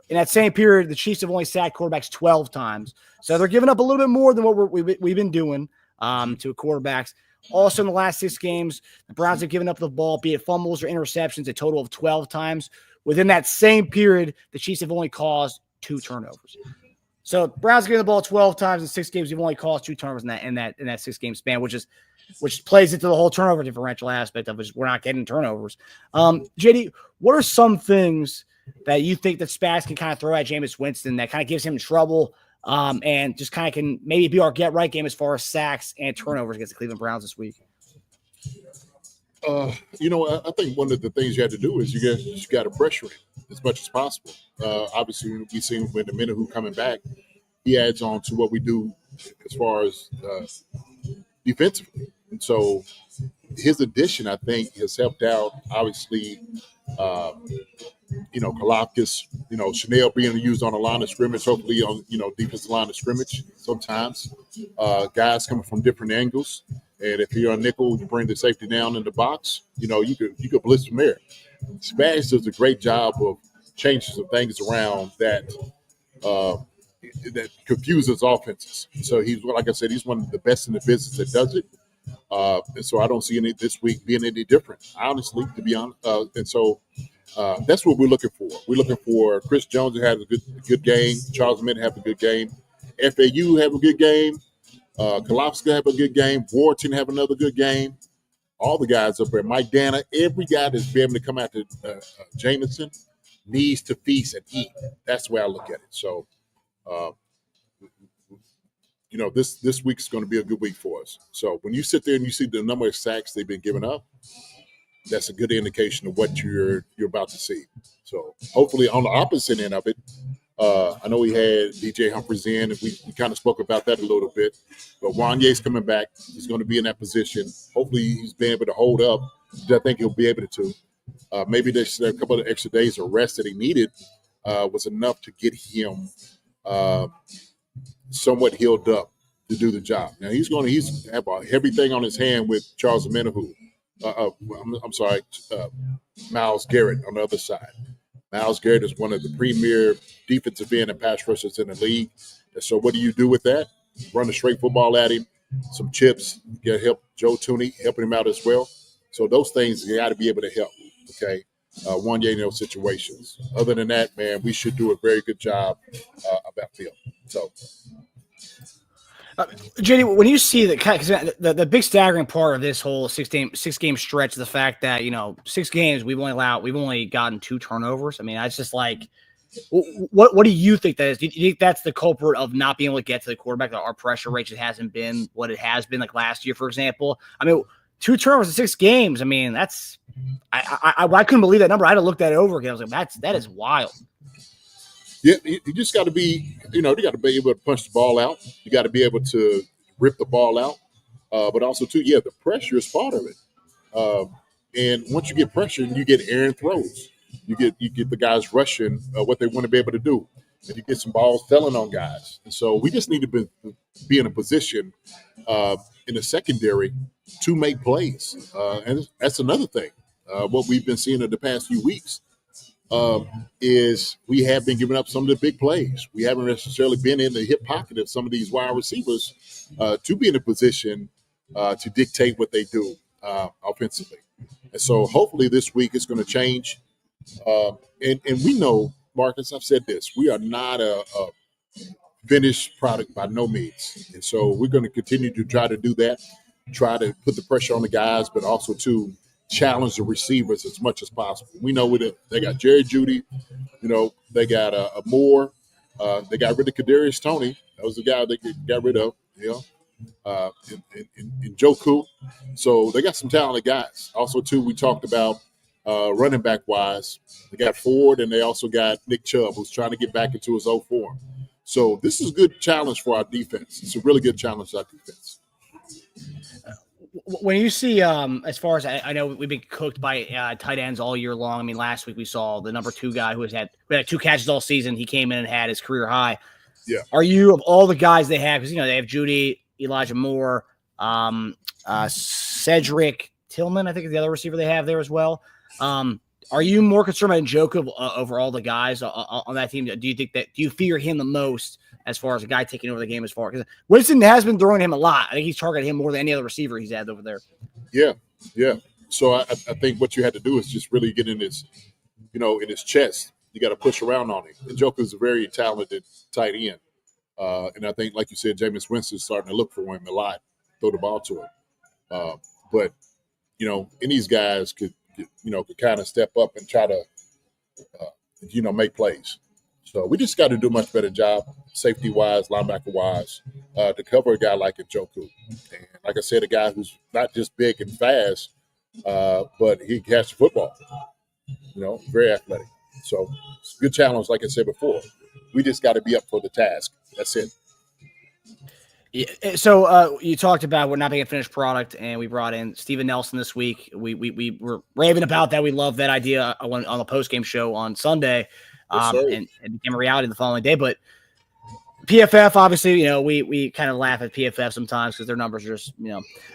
Speaker 5: that same period, the Chiefs have only sacked quarterbacks 12 times. So they're giving up a little bit more than what we've been doing to quarterbacks. Also in the last 6 games, the Browns have given up the ball, be it fumbles or interceptions, a total of 12 times. Within that same period, the Chiefs have only caused 2 turnovers. So Browns getting the ball 12 times in 6 games. You've only caused 2 turnovers in that 6-game span, which plays into the whole turnover differential aspect of it. We're not getting turnovers. JD, what are some things that you think that Spags can kind of throw at Jameis Winston that kind of gives him trouble and just kind of can maybe be our get right game as far as sacks and turnovers against the Cleveland Browns this week?
Speaker 6: I think one of the things you have to do is you got to pressure him as much as possible. Obviously, we've seen when the minute who coming back, he adds on to what we do as far as defensively. And so his addition, I think, has helped out, obviously, Kalafkis, Chanel being used on the line of scrimmage, hopefully on, defensive line of scrimmage sometimes. Guys coming from different angles. And if you're on nickel, you bring the safety down in the box, you could blitz from there. Spags does a great job of changing some things around that confuses offenses. So he's, like I said, he's one of the best in the business that does it. And so I don't see any this week being any different, honestly, to be honest. And so that's what we're looking for. We're looking for Chris Jones to have a good game, Charles Minton have a good game, FAU have a good game, Kalofsky have a good game, Wharton have another good game. All the guys up there, Mike Dana, every guy that's been able to come after Jameson needs to feast and eat. That's the way I look at it. So, this week's going to be a good week for us. So when you sit there and you see the number of sacks they've been giving up, that's a good indication of what you're about to see. So hopefully on the opposite end of it, I know we had DJ Humphries in, and we kind of spoke about that a little bit. But Wanye's coming back. He's going to be in that position. Hopefully he's been able to hold up. I think he'll be able to. Maybe there's a couple of extra days of rest that he needed was enough to get him somewhat healed up to do the job. Now he's have everything on his hand with Charles Menahu. Myles Garrett on the other side. Myles Garrett is one of the premier defensive end and pass rushers in the league. And so what do you do with that? Run a straight football at him, some chips, get help Joe Tooney, helping him out as well. So those things you got to be able to help, okay? won you in those situations. Other than that, man, we should do a very good job about field. So.
Speaker 5: JD, when you see that, because the big staggering part of this whole six game stretch is the fact that 6 games we've only gotten 2 turnovers. I mean, it's just like, what do you think that is? Do you think that's the culprit of not being able to get to the quarterback? That our pressure rate just hasn't been what it has been like last year, for example. I mean, 2 turnovers in 6 games. I mean, that's I couldn't believe that number. I had to look that over again. I was like, that is wild.
Speaker 6: Yeah, you just got to be, you got to be able to punch the ball out. You got to be able to rip the ball out. But also, too, the pressure is part of it. And once you get pressure, you get errant throws. You get the guys rushing what they want to be able to do. And you get some balls falling on guys. And so we just need to be in a position in the secondary to make plays. And that's another thing. What we've been seeing in the past few weeks. Is we have been giving up some of the big plays. We haven't necessarily been in the hip pocket of some of these wide receivers to be in a position to dictate what they do offensively. And so hopefully this week it's going to change. And we know, Marcus, I've said this, we are not a finished product by no means. And so we're going to continue to try to do that, try to put the pressure on the guys, but also to challenge the receivers as much as possible. We know they got Jerry Jeudy, they got a Moore, they got rid of Kadarius Toney. That was the guy they got rid of, in Joku. So they got some talented guys. Also, too, we talked about running back wise. They got Ford, and they also got Nick Chubb, who's trying to get back into his old form. So this is a good challenge for our defense. It's a really good challenge for our defense.
Speaker 5: When you see, as far as I know, we've been cooked by tight ends all year long. I mean, last week we saw the number 2 guy who we had 2 catches all season. He came in and had his career high.
Speaker 6: Yeah.
Speaker 5: Are you, of all the guys they have, because they have Jeudy, Elijah Moore, Cedric Tillman, I think is the other receiver they have there as well. Are you more concerned about Njoku over all the guys on that team? Do you fear him the most as far as a guy taking over the game? Because Winston has been throwing him a lot. I think he's targeted him more than any other receiver he's had over there.
Speaker 6: Yeah. So I think what you had to do is just really get in his, in his chest. You got to push around on him. Njoku is a very talented tight end, and I think, like you said, Jameis Winston's starting to look for him a lot, throw the ball to him. But and these guys could kind of step up and try to, make plays. So we just got to do a much better job, safety-wise, linebacker-wise, to cover a guy like Njoku. And like I said, a guy who's not just big and fast, but he can catch the football, very athletic. So it's a good challenge, like I said before. We just got to be up for the task. That's it.
Speaker 5: Yeah, so you talked about we're not being a finished product, and we brought in Steven Nelson this week. We were raving about that. We love that idea on the post-game show on Sunday, and it became a reality the following day. But PFF, obviously, we kind of laugh at PFF sometimes because their numbers are just,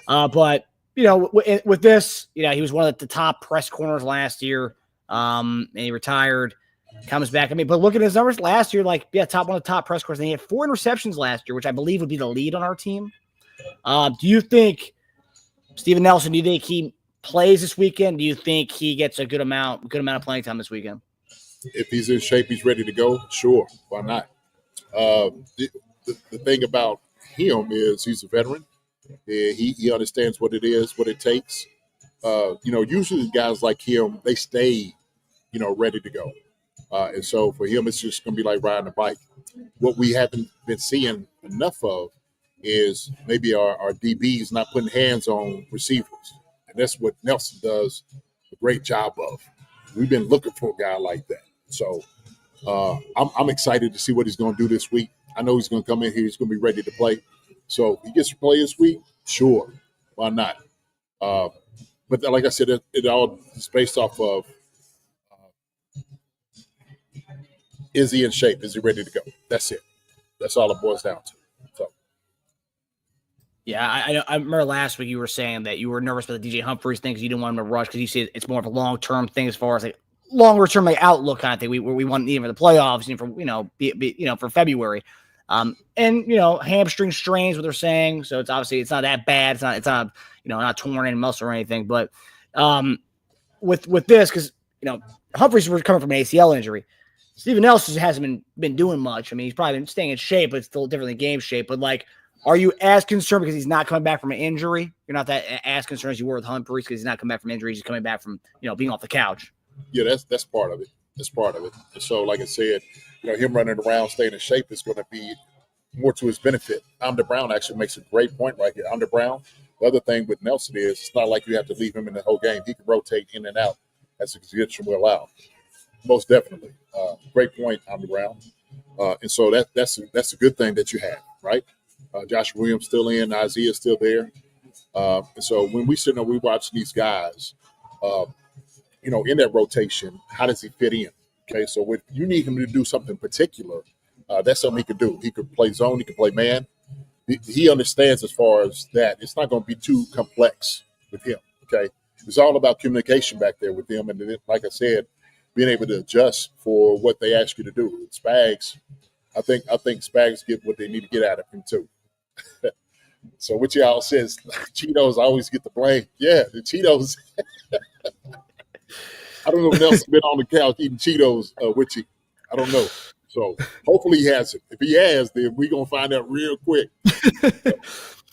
Speaker 5: but with this, he was one of the top press corners last year, and he retired. Comes back. I mean, but look at his numbers last year, one of the top press corners. And he had 4 interceptions last year, which I believe would be the lead on our team. Do you think Steven Nelson, do you think he plays this weekend? Do you think he gets a good amount of playing time this weekend?
Speaker 6: If he's in shape, he's ready to go. Sure. Why not? The thing about him is he's a veteran. He understands what it is, what it takes. Usually guys like him, they stay, ready to go. And so for him, it's just going to be like riding a bike. What we haven't been seeing enough of is maybe our DBs not putting hands on receivers. And that's what Nelson does a great job of. We've been looking for a guy like that. So I'm excited to see what he's going to do this week. I know he's going to come in here. He's going to be ready to play. So if he gets to play this week, sure. Why not? But like I said, it all is based off of, is he in shape? Is he ready to go? That's it. That's all it boils down to. So.
Speaker 5: Yeah, I remember last week you were saying that you were nervous about the DJ Humphries thing because you didn't want him to rush because you see it's more of a long-term thing as far as longer term outlook kind of thing. We want even for the playoffs, for February. And hamstring strains, what they're saying. So it's obviously it's not that bad. It's not not torn in muscle or anything. But with this, because Humphries was coming from an ACL injury. Steven Nelson hasn't been doing much. I mean, he's probably been staying in shape, but it's still different than game shape. But like, are you as concerned because he's not coming back from an injury? You're not that as concerned as you were with Humphries because he's not coming back from injury. He's coming back from being off the couch.
Speaker 6: Yeah, that's part of it. That's part of it. And so, like I said, him running around, staying in shape is going to be more to his benefit. Amder Brown actually makes a great point right here. Amder Brown. The other thing with Nelson is it's not like you have to leave him in the whole game. He can rotate in and out as the condition will allow. Most definitely. Great point, Amder Brown. And so that's a good thing that you have, right? Josh Williams still in, Isaiah still there. And so when we sit there, we watch these guys, in that rotation, how does he fit in? Okay, so if you need him to do something particular, that's something he could do. He could play zone, he could play man. He understands as far as that. It's not going to be too complex with him, okay? It's all about communication back there with him. And then, like I said, being able to adjust for what they ask you to do. Spags, I think Spags get what they need to get out of him too. So what y'all says, Cheetos always get the blame. Yeah, the Cheetos. I don't know if Nelson's been on the couch eating Cheetos with you. I don't know. So hopefully he hasn't. If he has, then we're going to find out real quick.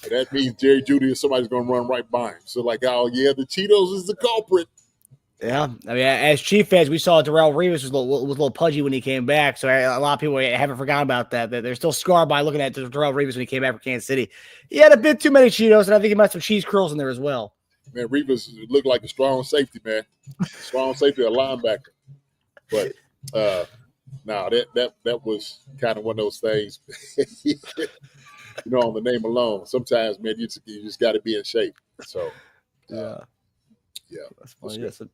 Speaker 6: That means Jerry Jeudy or somebody's going to run right by him. So like, oh, yeah, the Cheetos is the culprit.
Speaker 5: Yeah. I mean, as Chief fans, we saw Darrelle Revis was a little pudgy when he came back. So a lot of people haven't forgotten about that. They're still scarred by looking at Darrelle Revis when he came back from Kansas City. He had a bit too many Cheetos, and I think he might have some cheese curls in there as well.
Speaker 6: Man, Revis looked like a strong safety, man. Strong safety, a linebacker. But that was kind of one of those things. On the name alone, sometimes, man, you just got to be in shape. So, yeah,
Speaker 5: that's funny. Yeah, so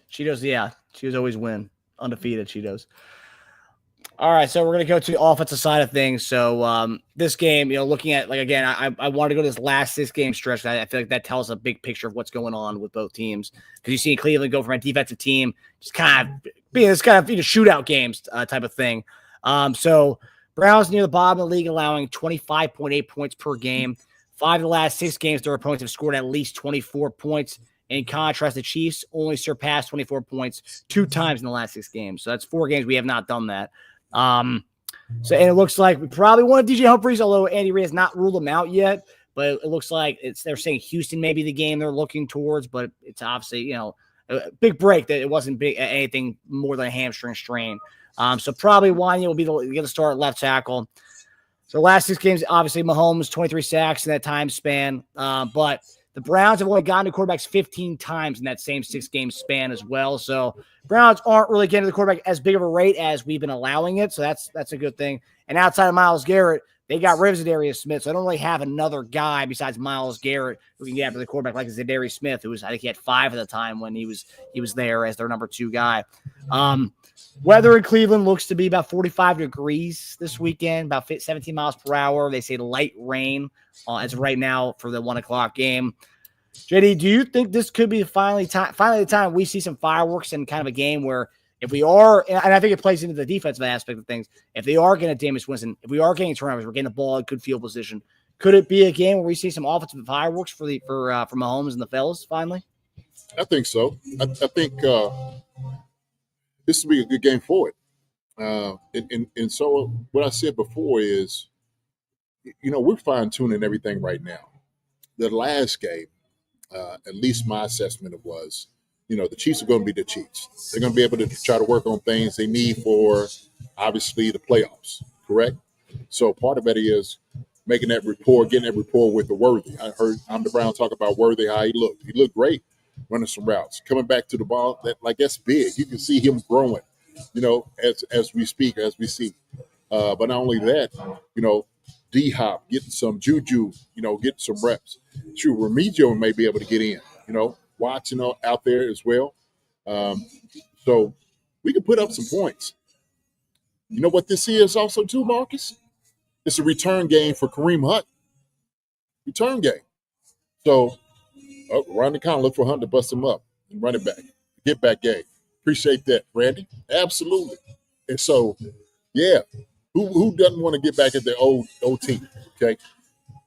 Speaker 5: Cheetos always win, undefeated Cheetos. All right, so we're going to go to the offensive side of things. So this game, looking at, like, again, I want to go to this last 6-game stretch. I feel like that tells a big picture of what's going on with both teams. Because you see Cleveland go from a defensive team, just kind of being this kind of shootout games type of thing. So Browns near the bottom of the league, allowing 25.8 points per game. 5 of the last 6 games, their opponents have scored at least 24 points. In contrast, the Chiefs only surpassed 24 points 2 times in the last 6 games. So that's 4 games we have not done that. And it looks like we probably wanted DJ Humphries, although Andy Reid has not ruled him out yet. But it looks like they're saying Houston may be the game they're looking towards, but it's obviously a big break that it wasn't anything more than a hamstring strain. So probably Wanya will be the start at left tackle. So last 6 games, obviously Mahomes 23 sacks in that time span, but the Browns have only gotten to quarterbacks 15 times in that same 6-game span as well. So Browns aren't really getting to the quarterback as big of a rate as we've been allowing it. So that's a good thing. And outside of Myles Garrett, they got rid of Zadarius Smith. So I don't really have another guy besides Myles Garrett who can get after the quarterback like Zadarius Smith, I think he had 5 at the time when he was there as their number 2 guy. Weather in Cleveland looks to be about 45 degrees this weekend, about 17 miles per hour. They say light rain as of right now for the 1:00 game. JD, do you think this could be finally the time we see some fireworks in kind of a game where if we are, and I think it plays into the defensive aspect of things, if they are getting Jameis Winston, if we are getting turnovers, we're getting the ball in good field position, could it be a game where we see some offensive fireworks for Mahomes and the fellas finally?
Speaker 6: I think so. I think this will be a good game for it. And so what I said before is, we're fine-tuning everything right now. The last game, at least my assessment was, the Chiefs are going to be the Chiefs. They're going to be able to try to work on things they need for, obviously, the playoffs, correct? So part of it is making that rapport, getting that rapport with the Worthy. I heard Amder Brown talk about Worthy, how he looked. He looked great running some routes. Coming back to the ball, that's big. You can see him growing, as we speak, as we see. But not only that, D-Hop getting some juju, getting some reps. True, Remigio may be able to get in, Watts, out there as well. So we can put up some points. You know what this is also too, Marcus? It's a return game for Kareem Hunt. Return game. So Ronnie Conn look for Hunt to bust him up and run it back. Get back game. Appreciate that, Randy. Absolutely. And so, yeah, who doesn't want to get back at their old team? Okay.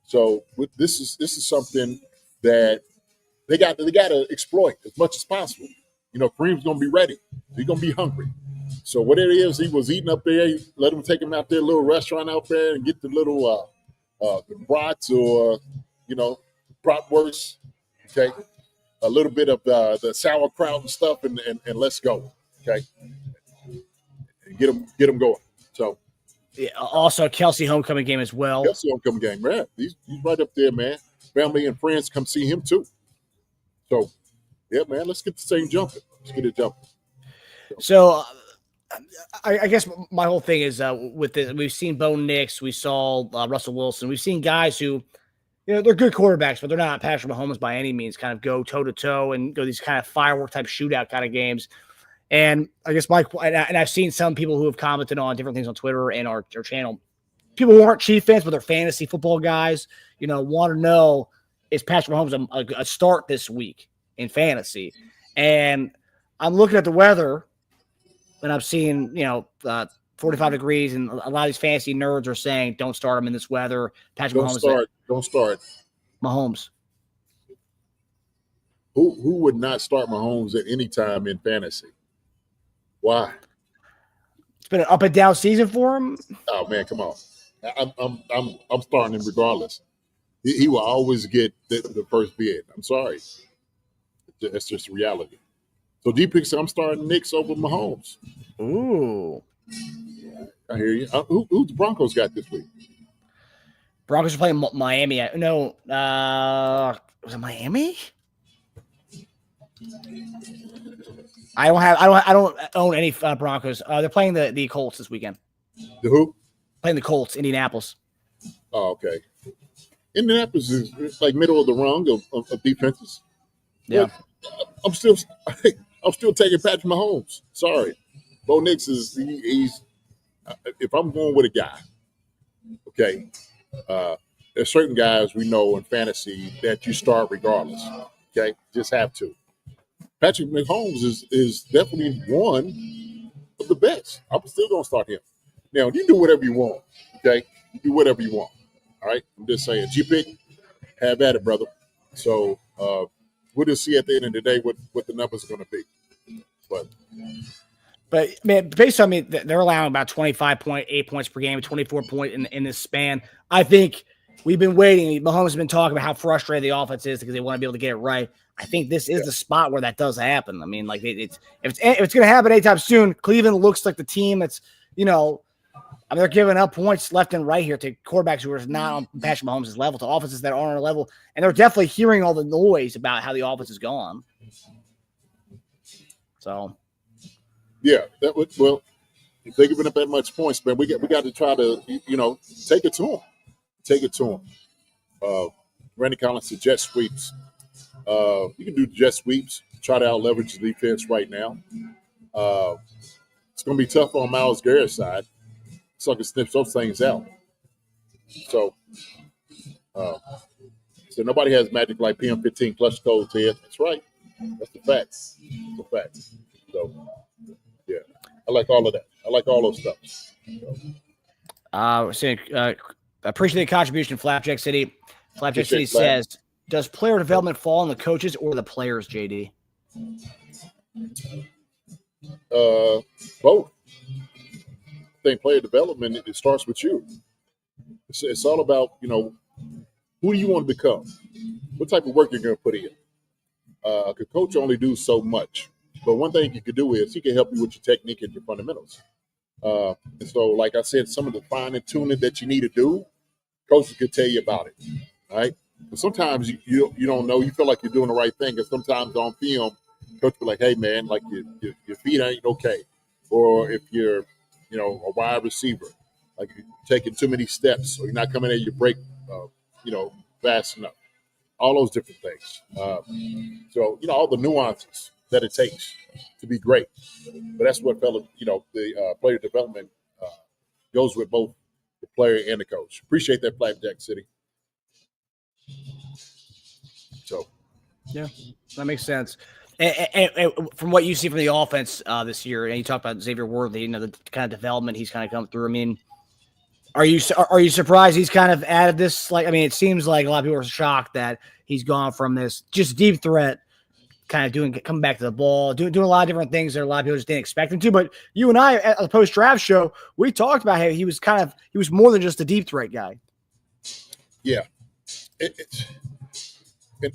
Speaker 6: So this is something that they got to exploit as much as possible. Kareem's going to be ready. He's going to be hungry. So whatever it is, he was eating up there. Let him take him out there, a little restaurant out there, and get the little the brats or bratwurst. Okay, a little bit of the sauerkraut and stuff, and let's go. Okay, and get him going. So
Speaker 5: yeah, also Kelsey homecoming game as well.
Speaker 6: Kelsey homecoming game, man. He's right up there, man. Family and friends come see him too. So yeah, man, let's get the thing jumping. Let's get it jumping.
Speaker 5: So I guess my whole thing is with this, we've seen Bo Nix, we saw Russell Wilson, we've seen guys who, they're good quarterbacks, but they're not Patrick Mahomes by any means, kind of go toe-to-toe and go these kind of firework type shootout kind of games. And I guess and I've seen some people who have commented on different things on Twitter and our channel, people who aren't Chief fans, but they're fantasy football guys, want to know, is Patrick Mahomes a start this week in fantasy? And I'm looking at the weather, and I'm seeing, 45 degrees, and a lot of these fantasy nerds are saying, don't start him in this weather. Patrick Mahomes.
Speaker 6: Don't start.
Speaker 5: Mahomes.
Speaker 6: Who would not start Mahomes at any time in fantasy? Why?
Speaker 5: It's been an up and down season for him.
Speaker 6: Oh man, come on! I'm starting him regardless. He will always get the first bid. I'm sorry, that's just reality. So D picks, I'm starting Knicks over Mahomes.
Speaker 5: Ooh,
Speaker 6: I hear you. Who the Broncos got this week?
Speaker 5: Broncos are playing Miami. No, was it Miami? I don't own any Broncos. They're playing the Colts this weekend.
Speaker 6: The who?
Speaker 5: Playing the Colts, Indianapolis.
Speaker 6: Oh, okay. Indianapolis is like middle of the rung of defenses.
Speaker 5: Yeah,
Speaker 6: but I'm still taking Patrick Mahomes. Sorry, Bo Nix he's. If I'm going with a guy, okay, there's certain guys we know in fantasy that you start regardless. Okay, just have to. Patrick Mahomes is definitely one of the best. I'm still going to start him. Now, you do whatever you want, okay? You do whatever you want, all right? I'm just saying, G-Pick, have at it, brother. So we'll just see at the end of the day what the numbers are going to be.
Speaker 5: But man, based on they're allowing about 25.8 points per game, 24 points in this span. I think we've been waiting. Mahomes has been talking about how frustrated the offense is because they want to be able to get it right. I think this is the spot where that does happen. I mean, like if it's going to happen anytime soon, Cleveland looks like the team that's, they're giving up points left and right here to quarterbacks who are not on Patrick Mahomes' level, to offenses that aren't on a level, and they're definitely hearing all the noise about how the offense is gone. So, yeah,
Speaker 6: if they're giving up that much points, man, we got to try to take it to them. Randy Collins said jet sweeps. You can do jet sweeps, try to out-leverage the defense right now. It's going to be tough on Myles Garrett's side. So I can sniff those things out. So nobody has magic like PM15 clutch code, Ted. That's right. That's the facts. That's the facts. So, yeah, I like all of that. I like all those stuff.
Speaker 5: Appreciate the contribution, Flapjack City. Flapjack City says, does player development fall on the coaches or the players, JD?
Speaker 6: Both. I think player development, it starts with you. It's all about, who do you want to become? What type of work you're going to put in? A coach only do so much. But one thing you could do is he can help you with your technique and your fundamentals. And so, like I said, some of the fine tuning that you need to do, coaches could tell you about it. All right? But sometimes you don't know. You feel like you're doing the right thing. And sometimes on film, coach will be like, hey, man, like your feet ain't okay. Or if you're, a wide receiver, like you're taking too many steps or you're not coming at your break, fast enough. All those different things. So, all the nuances that it takes to be great. But that's what the player development goes with both the player and the coach. Appreciate that, Flapjack City. So,
Speaker 5: yeah, that makes sense. And from what you see from the offense this year, and you talked about Xavier Worthy, the kind of development he's kind of come through. I mean, are you surprised he's kind of added this? It seems like a lot of people are shocked that he's gone from this just deep threat kind of coming back to the ball, doing a lot of different things that a lot of people just didn't expect him to. But you and I at the post-draft show, we talked about how he was more than just a deep threat guy.
Speaker 6: Yeah.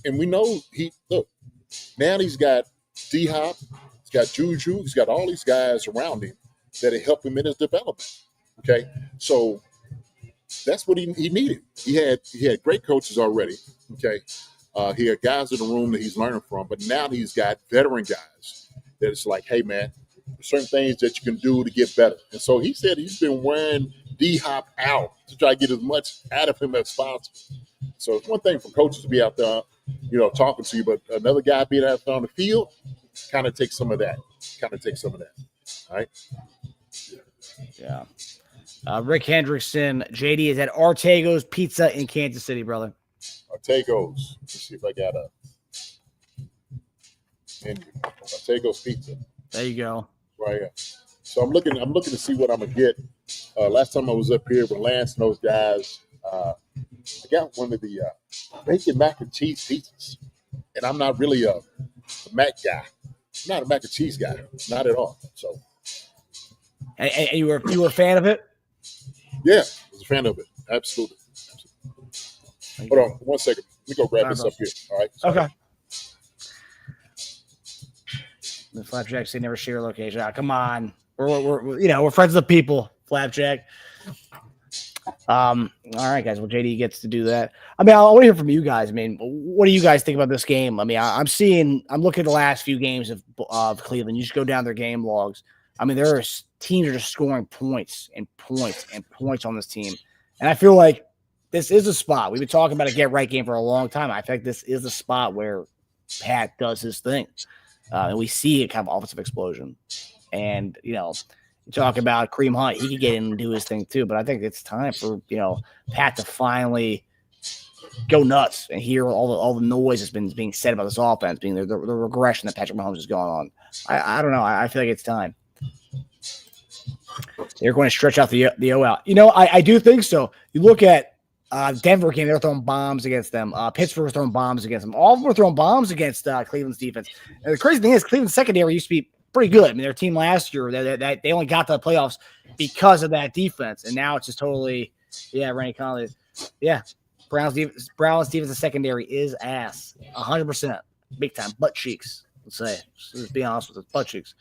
Speaker 6: And we know now he's got D-Hop, he's got Juju, he's got all these guys around him that help him in his development. Okay. So that's what he needed. He had great coaches already. Okay. He had guys in the room that he's learning from, but now he's got veteran guys that it's like, hey man, there's certain things that you can do to get better. And so he said he's been wearing D-Hop out to try to get as much out of him as possible. So it's one thing for coaches to be out there, talking to you, but another guy being out there on the field kind of takes some of that. All right.
Speaker 5: Yeah. Rick Hendrickson, JD is at Artego's Pizza in Kansas City, brother.
Speaker 6: Artego's. Let's see if I got a menu. Artego's Pizza.
Speaker 5: There you go.
Speaker 6: Right here. So I'm looking to see what I'm gonna get. Last time I was up here with Lance and those guys, I got one of the bacon mac and cheese pizzas, and I'm not really a mac guy. I'm not a mac and cheese guy, not at all. So,
Speaker 5: and you were a fan of it?
Speaker 6: Yeah, I was a fan of it. Absolutely. Hold on 1 second. Let me go grab this up here. All right.
Speaker 5: Okay. The Flapjack say never share location. Come on, we're friends of the people. Flapjack. All right, guys. Well, JD gets to do that. I mean, I want to hear from you guys. I mean, what do you guys think about this game? I mean, I'm looking at the last few games of Cleveland. You just go down their game logs. I mean, there are teams that are just scoring points and points and points on this team, and I feel like this is a spot. We've been talking about a get-right game for a long time. I feel like this is a spot where Pat does his thing. And we see it kind of offensive explosion. And, you talk about Kareem Hunt. He could get in and do his thing too. But I think it's time for, Pat to finally go nuts and hear all the noise that's been being said about this offense, being the regression that Patrick Mahomes is going on. I don't know. I feel like it's time. They're going to stretch out the O out. I do think so. You look at Denver game, they were throwing bombs against them. Pittsburgh was throwing bombs against them. All of them were throwing bombs against Cleveland's defense. And the crazy thing is, Cleveland's secondary used to be pretty good. I mean, their team last year, they only got to the playoffs because of that defense. And now it's just totally, Randy Conley. Yeah, Browns defensive secondary is ass. 100%. Big time. Butt cheeks, let's say. Let's be honest with us. Butt cheeks.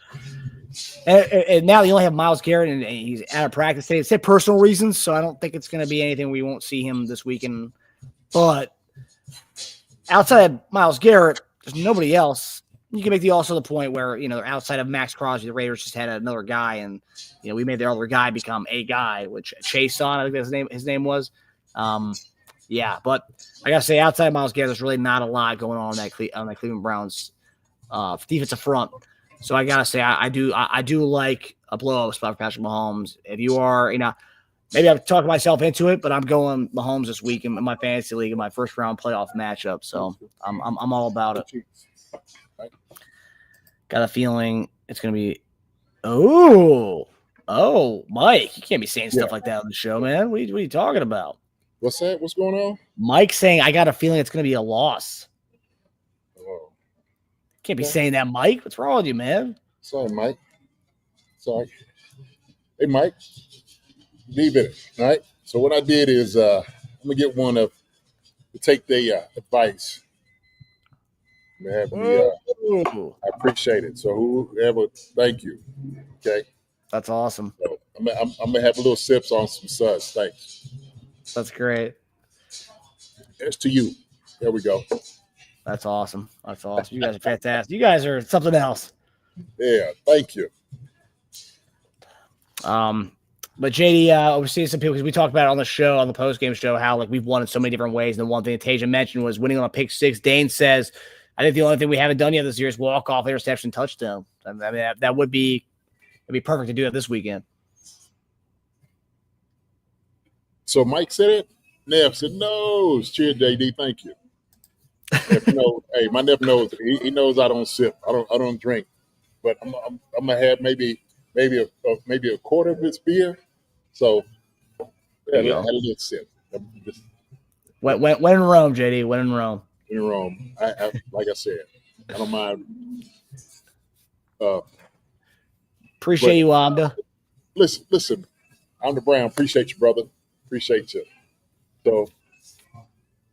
Speaker 5: And now you only have Myles Garrett, and he's out of practice today. It's personal reasons, so I don't think it's going to be anything we won't see him this weekend. But outside of Myles Garrett, there's nobody else. You can make the point where, outside of Max Crosby, the Raiders just had another guy, and we made their other guy become a guy, which Chase on, I think his name was. But I gotta say, outside of Myles Garrett, there's really not a lot going on that Cleveland Browns defensive front. So I gotta say, I do like a blow-up spot for Patrick Mahomes. If you are, maybe I've talked myself into it, but I'm going Mahomes this week in my fantasy league in my first round playoff matchup. So I'm all about it. Got a feeling it's gonna be. Oh, Mike, you can't be saying stuff like that on the show, man. What are you talking about?
Speaker 6: What's that? What's going on?
Speaker 5: Mike saying I got a feeling it's gonna be a loss. Can't be saying that, Mike. What's wrong with you, man?
Speaker 6: Sorry, Mike. Sorry. Hey, Mike. Leave it. All right. So what I did is I'm gonna get one to take the advice. I appreciate it. So whoever, thank you. Okay.
Speaker 5: That's awesome.
Speaker 6: So I'm gonna have a little sips on some suds. Thanks.
Speaker 5: That's great.
Speaker 6: It's to you. There we go.
Speaker 5: That's awesome. You guys are fantastic. You guys are something else.
Speaker 6: Yeah, thank you.
Speaker 5: But JD, we're seeing some people because we talked about it on the show, on the post-game show, how we've won in so many different ways. And the one thing that Tasia mentioned was winning on a pick six. Dane says, I think the only thing we haven't done yet this year is walk-off interception touchdown. I mean, that would be perfect to do that this weekend.
Speaker 6: So Mike said it. Neff said, no. Cheers, JD. Thank you. Hey, my nephew knows. He knows I don't sip. I don't drink. But I'm gonna have maybe a quarter of his beer. So yeah, I had a little sip.
Speaker 5: When in Rome, JD. When in Rome.
Speaker 6: In Rome, I like I said, I don't mind.
Speaker 5: Appreciate you, Amda.
Speaker 6: Listen. I'm the Brown. Appreciate you, brother. Appreciate you.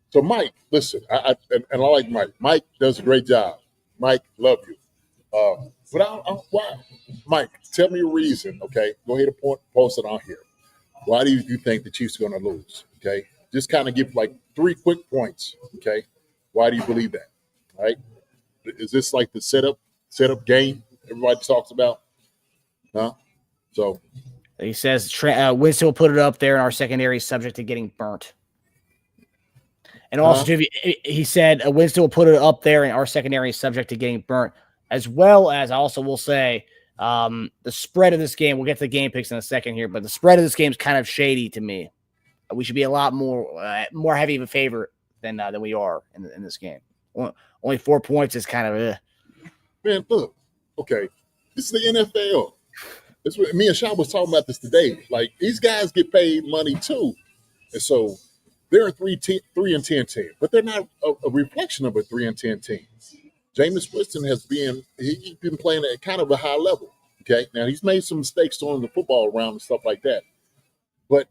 Speaker 6: So Mike, listen. And I like Mike. Mike does a great job. Mike, love you. But why, Mike? Tell me a reason. Okay, go ahead and post it on here. Why do you think the Chiefs are going to lose? Okay, just kind of give like 3 quick points. Okay, why do you believe that? All right, is this like the setup game everybody talks about? Huh? So
Speaker 5: he says Winston will put it up there, and our secondary is subject to getting burnt. And also, he said Winston will put it up there, and our secondary is subject to getting burnt, as well as I also will say the spread of this game. We'll get to the game picks in a second here, but the spread of this game is kind of shady to me. We should be a lot more heavy of a favorite than we are in this game. Only 4 points is kind of
Speaker 6: Man, look, okay, this is the NFL. That's what me and Sean was talking about this today. Like, these guys get paid money too, and so they're a 3-10 team, but they're not a reflection of a 3-10 team. Jameis Winston he's been playing at kind of a high level. Okay, now he's made some mistakes throwing the football around and stuff like that, but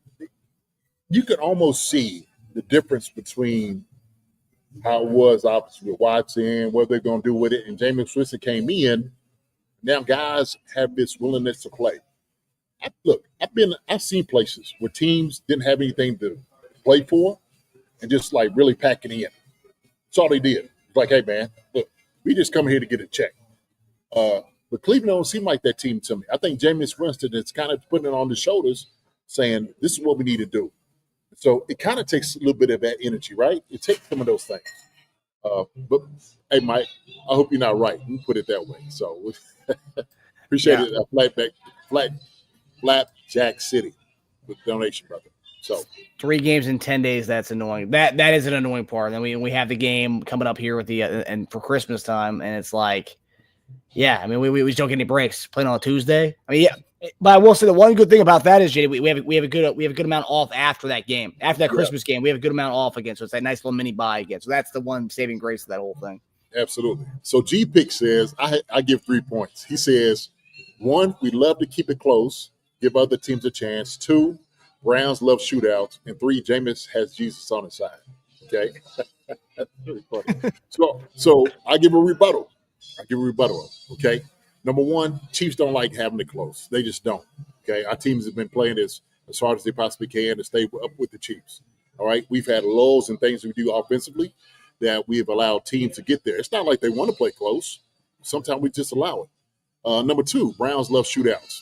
Speaker 6: you can almost see the difference between how it was obviously with Watson, what they're going to do with it, and Jameis Winston came in. Now guys have this willingness to play. I've seen places where teams didn't have anything to play for and just like really packing in. That's all they did. It's like, hey man, look, we just come here to get a check. But Cleveland don't seem like that team to me. I think Jameis Winston is kind of putting it on the shoulders, saying this is what we need to do. So it kind of takes a little bit of that energy, right? It takes some of those things. But hey, Mike, I hope you're not right. You put it that way. So appreciate it. Flapjack City with donation, brother. So
Speaker 5: 3 games in 10 days. That's annoying. That is an annoying part. And then we have the game coming up here with the and for Christmas time, and it's like, yeah. I mean, we just don't get any breaks playing on a Tuesday. I mean, yeah. But I will say the one good thing about that is, JD, we have a good amount off after that game, after that Christmas game. We have a good amount off again, so it's that nice little mini bye again. So that's the one saving grace of that whole thing.
Speaker 6: Absolutely. So G Pick says I give 3 points. He says 1, we love to keep it close, give other teams a chance. 2, Browns love shootouts, and 3, Jameis has Jesus on his side. Okay, that's really funny. So I give a rebuttal. Okay. Number 1, Chiefs don't like having it close. They just don't. Okay. Our teams have been playing as hard as they possibly can to stay up with the Chiefs. All right. We've had lulls and things we do offensively that we have allowed teams to get there. It's not like they want to play close. Sometimes we just allow it. Number 2, Browns love shootouts.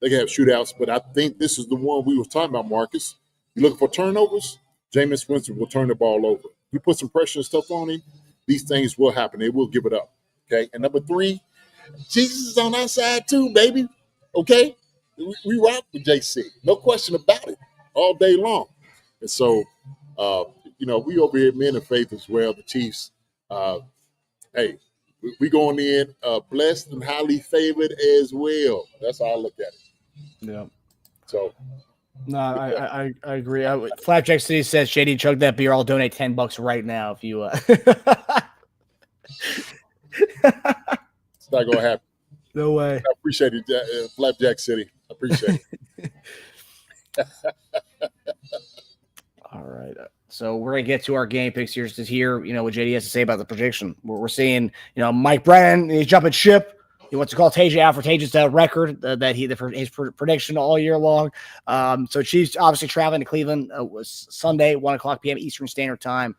Speaker 6: They can have shootouts, but I think this is the one we were talking about, Marcus. You're looking for turnovers? Jameis Winston will turn the ball over. You put some pressure and stuff on him, these things will happen. They will give it up. Okay. And number 3, Jesus is on our side too, baby. Okay? We rock with JC. No question about it. All day long. And so, we over here, men of faith as well, the Chiefs. Hey, we going in blessed and highly favored as well. That's how I look at it.
Speaker 5: Yeah.
Speaker 6: So.
Speaker 5: No, I agree. Flapjack City says, Shady, chug that beer. I'll donate $10 right now if you
Speaker 6: It's not going to happen.
Speaker 5: No way.
Speaker 6: I appreciate it, Flapjack City. I appreciate it.
Speaker 5: All right. So we're going to get to our game picks here. Just to hear, what JD has to say about the prediction. We're seeing, Mike Brennan, he's jumping ship. He wants to call Tajay out for Tajay's record that his prediction all year long. So Chiefs obviously traveling to Cleveland was Sunday, 1:00 p.m. Eastern Standard Time.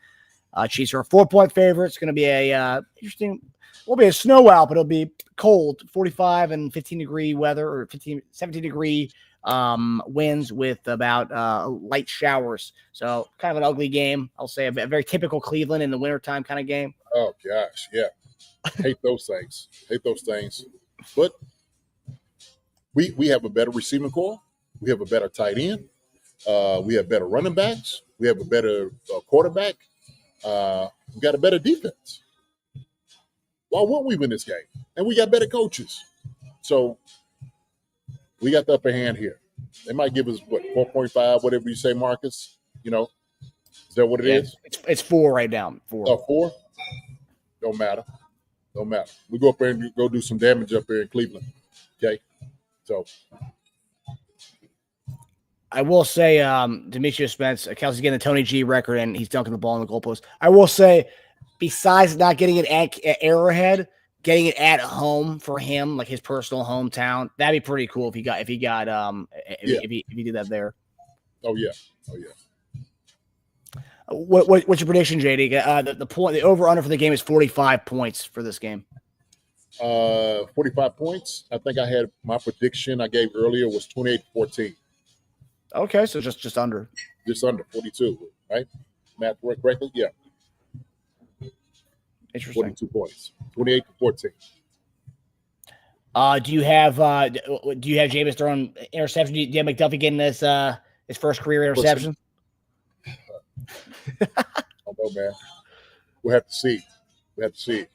Speaker 5: Chiefs are a 4-point favorite. It's going to be a interesting. Won't be a snow out, but it'll be cold, 45 and 15 degree weather, or 17 degree winds with about light showers. So kind of an ugly game. I'll say a very typical Cleveland in the wintertime kind of game.
Speaker 6: Oh gosh, yeah. Hate those things. But we have a better receiving core. We have a better tight end. We have better running backs. We have a better quarterback. We got a better defense. Why won't we win this game? And we got better coaches. So we got the upper hand here. They might give us, 4.5, whatever you say, Marcus? Is that what it is?
Speaker 5: It's 4 right now. 4.
Speaker 6: Oh, 4? Don't matter. Don't matter. We go up there and go do some damage up there in Cleveland. Okay, so
Speaker 5: I will say, Demetrius Spence, Kelsey's getting the Tony G record, and he's dunking the ball in the goalpost. I will say, besides not getting it at Arrowhead, getting it at home for him, like his personal hometown, that'd be pretty cool if he did that there.
Speaker 6: Oh yeah.
Speaker 5: What's your prediction, JD? The over under for the game is 45 points for this game.
Speaker 6: 45 points. I think I had my prediction I gave earlier was 28-14.
Speaker 5: Okay, so just under.
Speaker 6: Just under 42, right? Math work correctly? Yeah.
Speaker 5: Interesting.
Speaker 6: 42 points. 28-14.
Speaker 5: Do you have Jameis throwing interception? Do you have McDuffie getting his first career interception?
Speaker 6: I don't know, man. We'll have to see. The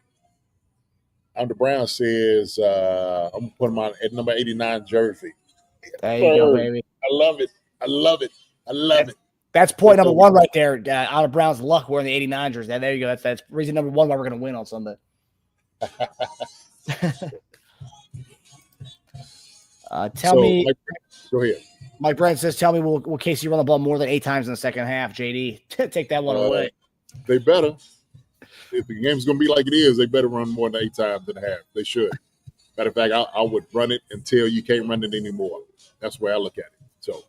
Speaker 6: Brown says, I'm going to put him on at number 89 jersey.
Speaker 5: There you go, baby.
Speaker 6: I love it.
Speaker 5: That's point number one right there. Out of Brown's luck wearing the 89 jersey. There you go. That's reason number one why we're going to win on Sunday. Tell me.
Speaker 6: Go ahead.
Speaker 5: Mike Brent says, tell me, will Casey run the ball more than 8 times in the second half, JD? Take that one away.
Speaker 6: They better. If the game's going to be like it is, they better run more than 8 times in a half. They should. Matter of fact, I would run it until you can't run it anymore. That's the way I look at it. So,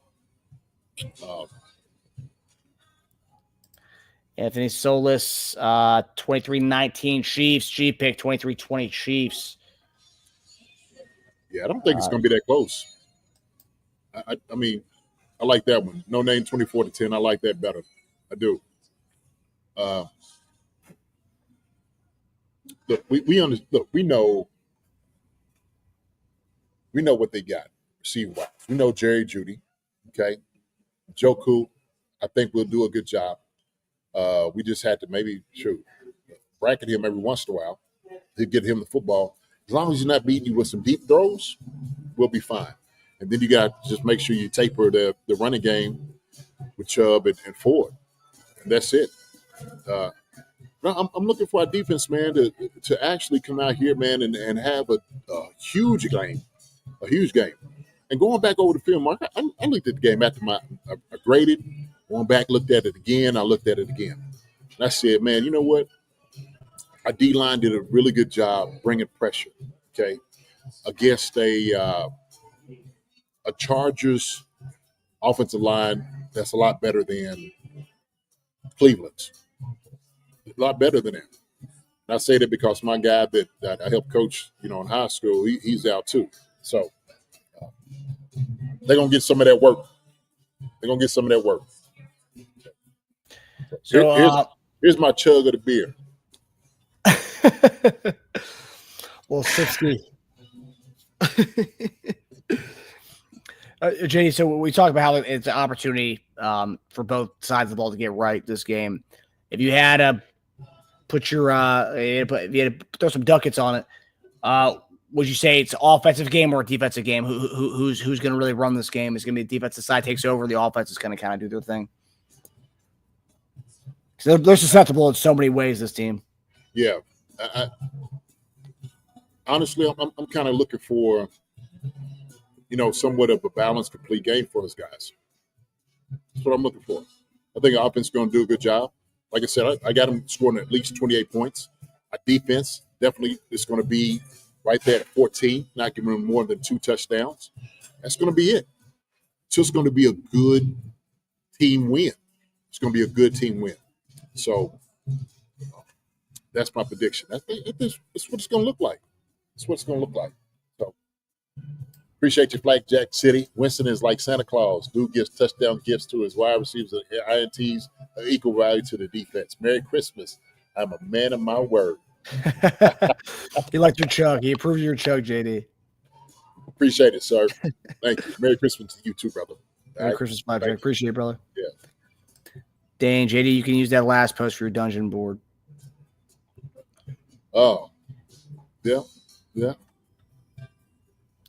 Speaker 5: Anthony Solis, 23-19 Chiefs. G pick 23-20 Chiefs.
Speaker 6: Yeah, I don't think it's going to be that close. I mean, I like that one. No name 24-10. I like that better. I do. Look, we know what they got. Receiver-wise. We know Jerry Jeudy. Okay, Joku. I think we'll do a good job. We just had to maybe bracket him every once in a while to get him the football. As long as he's not beating you with some deep throws, we'll be fine. And then you got to just make sure you taper the running game with Chubb and Ford. And that's it. I'm looking for our defense, man, to actually come out here, man, and have a huge game. A huge game. And going back over the film, Mark, I looked at the game after I graded. Went back, looked at it again. I looked at it again. And I said, man, you know what? Our D-line did a really good job bringing pressure, okay, against a Chargers offensive line that's a lot better than Cleveland's. A lot better than that. And I say that because my guy that I helped coach, in high school, he's out too. So they're going to get some of that work. So here's my chug of the beer.
Speaker 5: Well, 60. JD, so we talked about how it's an opportunity for both sides of the ball to get right this game. If you had to put your if you had to throw some ducats on it, would you say it's an offensive game or a defensive game? Who's going to really run this game? Is going to be the defensive side takes over, the offense is going to kind of do their thing? So they're susceptible in so many ways, this team.
Speaker 6: Yeah. Honestly, I'm kind of looking for, somewhat of a balanced, complete game for us guys. That's what I'm looking for. I think our offense is going to do a good job. Like I said, I got them scoring at least 28 points. Our defense definitely is going to be right there at 14, not giving them more than 2 touchdowns. That's going to be it. It's just going to be a good team win. It's going to be a good team win. So that's my prediction. That's what it's going to look like. That's what it's going to look like. So appreciate you, Flag Jack City. Winston is like Santa Claus. Dude gives touchdown gifts to his wide receivers and INTs, equal value to the defense. Merry Christmas. I'm a man of my word.
Speaker 5: He liked your chug. He approved your chug, JD.
Speaker 6: Appreciate it, sir. Thank you. Merry Christmas to you too, brother.
Speaker 5: Merry Christmas, Flag Jack. Appreciate it, brother.
Speaker 6: Yeah.
Speaker 5: Dane, JD, you can use that last post for your dungeon board.
Speaker 6: Oh, yeah.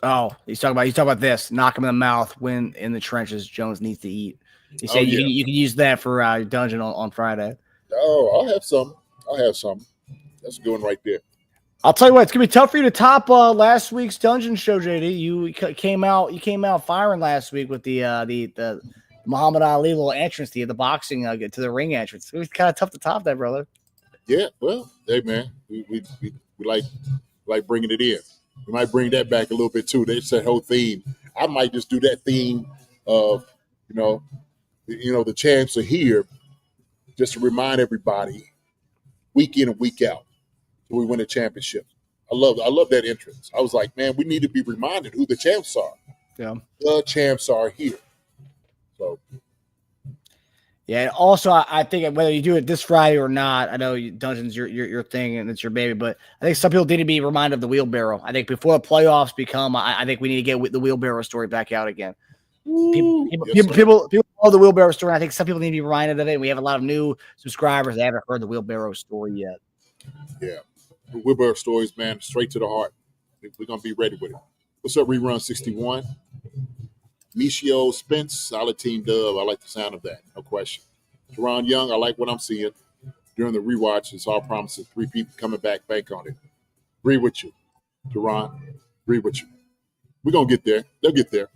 Speaker 5: Oh, he's talking about this. Knock him in the mouth. Win in the trenches. Jones needs to eat. He said you can use that for your dungeon on Friday.
Speaker 6: Oh, I'll have some. That's a good one right there.
Speaker 5: I'll tell you what, it's gonna be tough for you to top last week's dungeon show, JD. You came out firing last week with the Muhammad Ali little entrance, the boxing to the ring entrance. It was kind of tough to top that, brother.
Speaker 6: Yeah, well, hey man, we like bringing it in. We might bring that back a little bit too. That's that whole theme. I might just do that theme of the champs are here, just to remind everybody week in and week out till we win a championship. I love that entrance. I was like, man, we need to be reminded who the champs are.
Speaker 5: Yeah,
Speaker 6: the champs are here. So.
Speaker 5: Yeah, and also I think whether you do it this Friday or not, I know Dungeon's your thing and it's your baby, but I think some people need to be reminded of the wheelbarrow. I think before the playoffs become, I think we need to get the wheelbarrow story back out again. People know the wheelbarrow story. I think some people need to be reminded of it. We have a lot of new subscribers that haven't heard the wheelbarrow story yet.
Speaker 6: Yeah, the wheelbarrow stories, man, straight to the heart. We're gonna be ready with it. What's up, Rerun 61? Michio Spence, solid team dub. I like the sound of that, no question. Teron Young, I like what I'm seeing. During the rewatch, it's all promises. 3 people coming back, bank on it. Agree with you, Teron. Agree with you. We're going to get there. They'll get there.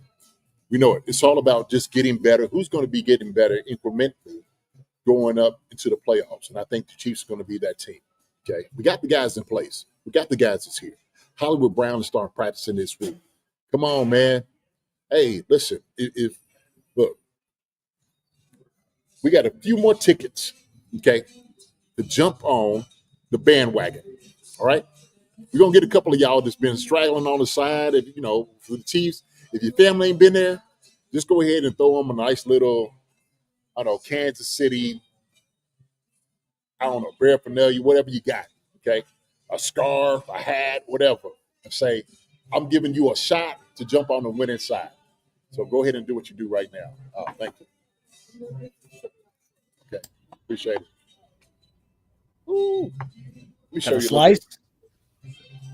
Speaker 6: We know it. It's all about just getting better. Who's going to be getting better incrementally going up into the playoffs? And I think the Chiefs are going to be that team. Okay? We got the guys in place. We got the guys that's here. Hollywood Brown is starting practicing this week. Come on, man. Hey, listen, look, we got a few more tickets, okay, to jump on the bandwagon, all right? We're going to get a couple of y'all that's been straggling on the side, for the Chiefs. If your family ain't been there, just go ahead and throw them a nice little, Kansas City, paraphernalia, whatever you got, okay? A scarf, a hat, whatever, and say, I'm giving you a shot to jump on the winning side. So go ahead and do what you do right now. Thank you. Okay, appreciate it. Ooh. Let me show you a
Speaker 5: slice.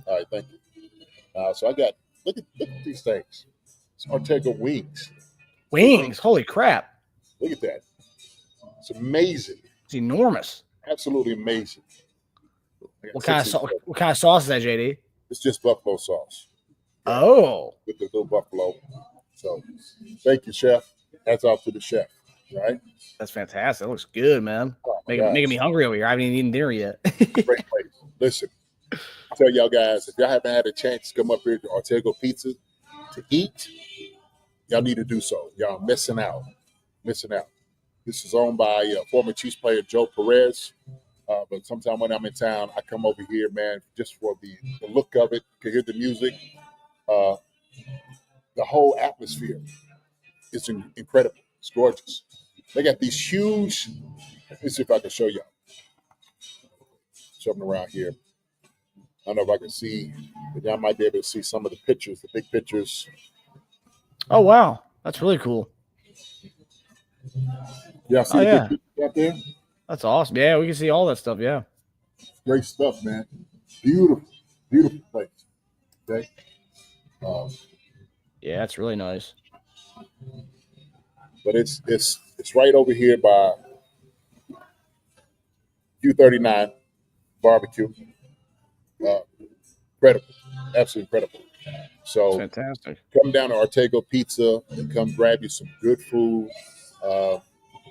Speaker 6: All right, thank you. So I got look at these things. It's Ortega wings.
Speaker 5: Wings, holy crap!
Speaker 6: Look at that. It's amazing.
Speaker 5: It's enormous.
Speaker 6: Absolutely amazing.
Speaker 5: What kind of sauce is that, JD?
Speaker 6: It's just buffalo sauce.
Speaker 5: Oh,
Speaker 6: with the little buffalo. So, thank you, chef. Hats off to the chef. Right?
Speaker 5: That's fantastic. It looks good, man.
Speaker 6: Oh,
Speaker 5: making me hungry over here. I haven't even eaten dinner yet.
Speaker 6: Great place. Listen, I tell y'all guys, if y'all haven't had a chance to come up here to Ortega Pizza to eat, y'all need to do so. Y'all missing out. This is owned by former Chiefs player Joe Perez. But sometime when I'm in town, I come over here, man, just for the look of it. You can hear the music. The whole atmosphere is incredible. It's gorgeous. They got these huge. Let me see if I can show y'all. Something around here. I don't know if I can see, but y'all might be able to see some of the pictures, the big pictures.
Speaker 5: Oh, wow. That's really cool.
Speaker 6: Yeah, see the big pictures out there?
Speaker 5: That's awesome. Yeah, we can see all that stuff. Yeah.
Speaker 6: Great stuff, man. Beautiful, beautiful place. Okay.
Speaker 5: Yeah, it's really nice.
Speaker 6: But it's right over here by Q39 barbecue. Incredible, absolutely incredible. So
Speaker 5: fantastic.
Speaker 6: Come down to Ortega Pizza and come grab you some good food,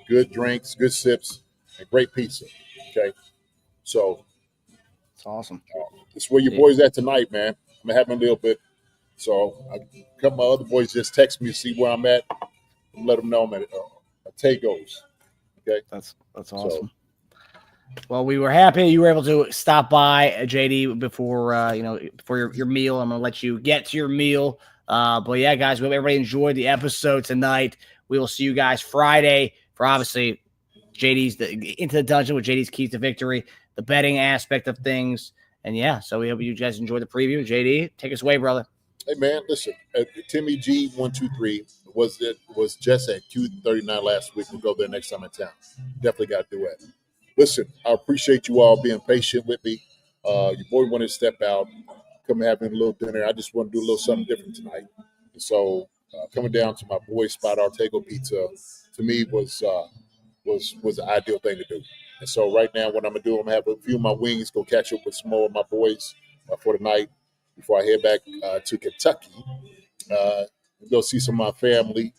Speaker 6: good drinks, good sips, and great pizza. Okay, so
Speaker 5: it's awesome.
Speaker 6: It's where your boys at tonight, man. I'm having a little bit. So a couple of other boys just text me to see where I'm at and let them know I'm at Ortega's. Okay,
Speaker 5: that's awesome. So, well, we were happy you were able to stop by, JD, before your meal. I'm gonna let you get to your meal. But yeah, guys, we hope everybody enjoyed the episode tonight. We will see you guys Friday for obviously JD's into the dungeon with JD's keys to victory, the betting aspect of things, and yeah. So we hope you guys enjoyed the preview. JD, take us away, brother.
Speaker 6: Hey man, listen. Timmy G123 was just at Q39 last week. We'll go there next time in town. Definitely got to do it. Listen, I appreciate you all being patient with me. Your boy wanted to step out, come having a little dinner. I just want to do a little something different tonight. And so coming down to my boy's spot, Ortega Pizza, to me was the ideal thing to do. And so right now, what I'm gonna do, I'm gonna have a few of my wings, go catch up with some more of my boys for the night before I head back to Kentucky. Go see some of my family,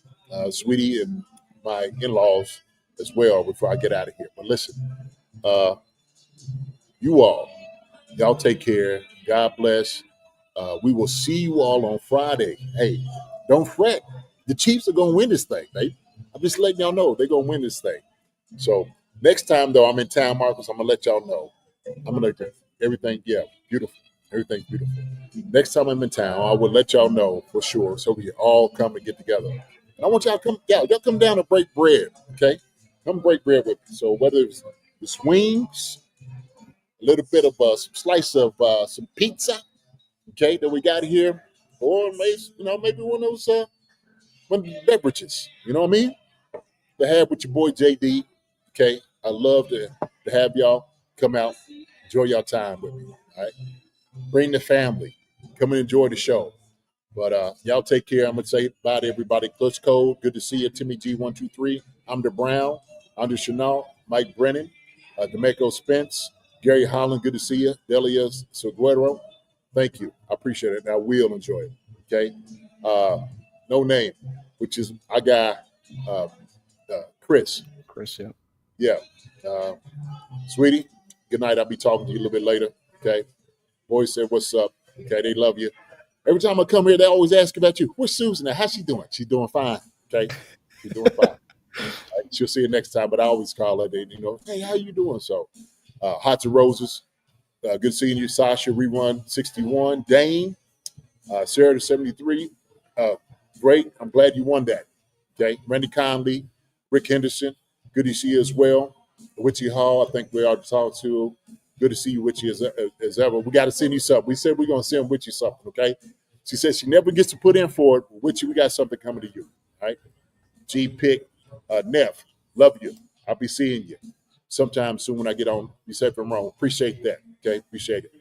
Speaker 6: Sweetie, and my in-laws as well before I get out of here. But listen, y'all take care. God bless. We will see you all on Friday. Hey, don't fret. The Chiefs are going to win this thing, babe. I'm just letting y'all know they're going to win this thing. So next time, though, I'm in town, Marcus, I'm going to let y'all know. I'm going to let everything, beautiful. Everything's beautiful. Next time I'm in town, I will let y'all know for sure so we can all come and get together. And I want y'all to y'all come down and break bread, okay? Come break bread with me. So whether it's the swings, a little bit of some slice of some pizza, okay, that we got here, or maybe one of those beverages, you know what I mean? To have with your boy JD, okay? I love to have y'all come out, enjoy y'all time with me, all right? Bring the family, come and enjoy the show. But y'all take care. I'm gonna say bye to everybody. Clutch Code, good to see you. Timmy G123. I'm the Brown. I'm the Chanel. Mike Brennan, D'Amico Spence, Gary Holland. Good to see you. Delia Seguero. Thank you. I appreciate it. And I will enjoy it. Okay. No name, which is our guy, Chris.
Speaker 5: Chris, yeah.
Speaker 6: Yeah. Sweetie, good night. I'll be talking to you a little bit later. Okay. Boys said, what's up? Okay. They love you. Every time I come here, they always ask about you. Where's Susan? How's she doing? She's doing fine. Okay. She's doing fine. Right. She'll see you next time, but I always call her. They, hey, how you doing? So, Hearts and Roses. Good seeing you, Sasha. Rerun 61. Dane. Sarah to 73. Great. I'm glad you won that. Okay. Randy Conley. Rick Henderson. Good to see you as well. Witchy Hall, I think we ought to talk to. Good to see you, Witchy, as ever. We got to send you something. We said we're going to send Witchy something, okay? She says she never gets to put in for it. Witchy, we got something coming to you, all right? G-Pick, Neff, love you. I'll be seeing you sometime soon when I get on. You said I'm wrong. Appreciate that, okay? Appreciate it.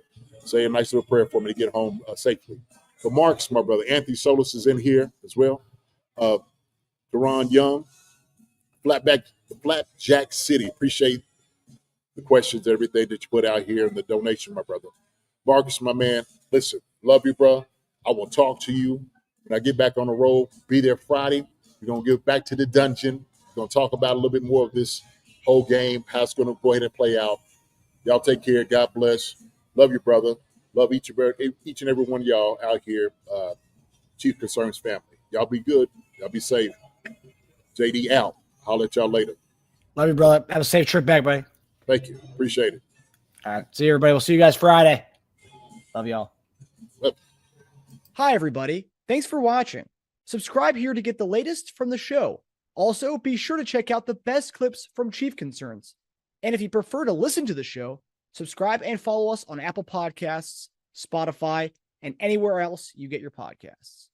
Speaker 6: Say a nice little prayer for me to get home safely. For Marks, my brother, Anthony Solis is in here as well. Deron Young, Flapjack City. Appreciate the questions, everything that you put out here, and the donation, my brother. Marcus, my man, listen, love you, bro. I will talk to you when I get back on the road. Be there Friday. We're going to get back to the dungeon. We're going to talk about a little bit more of this whole game, how it's going to go ahead and play out. Y'all take care. God bless. Love you, brother. Love each and every one of y'all out here, Chief Concerns family. Y'all be good. Y'all be safe. JD out. I'll at y'all later.
Speaker 5: Love you, brother. Have a safe trip back, buddy.
Speaker 6: Thank you. Appreciate it.
Speaker 5: All right. See you, everybody. We'll see you guys Friday. Love y'all.
Speaker 7: Hi, everybody. Thanks for watching. Subscribe here to get the latest from the show. Also, be sure to check out the best clips from Chief Concerns. And if you prefer to listen to the show, subscribe and follow us on Apple Podcasts, Spotify, and anywhere else you get your podcasts.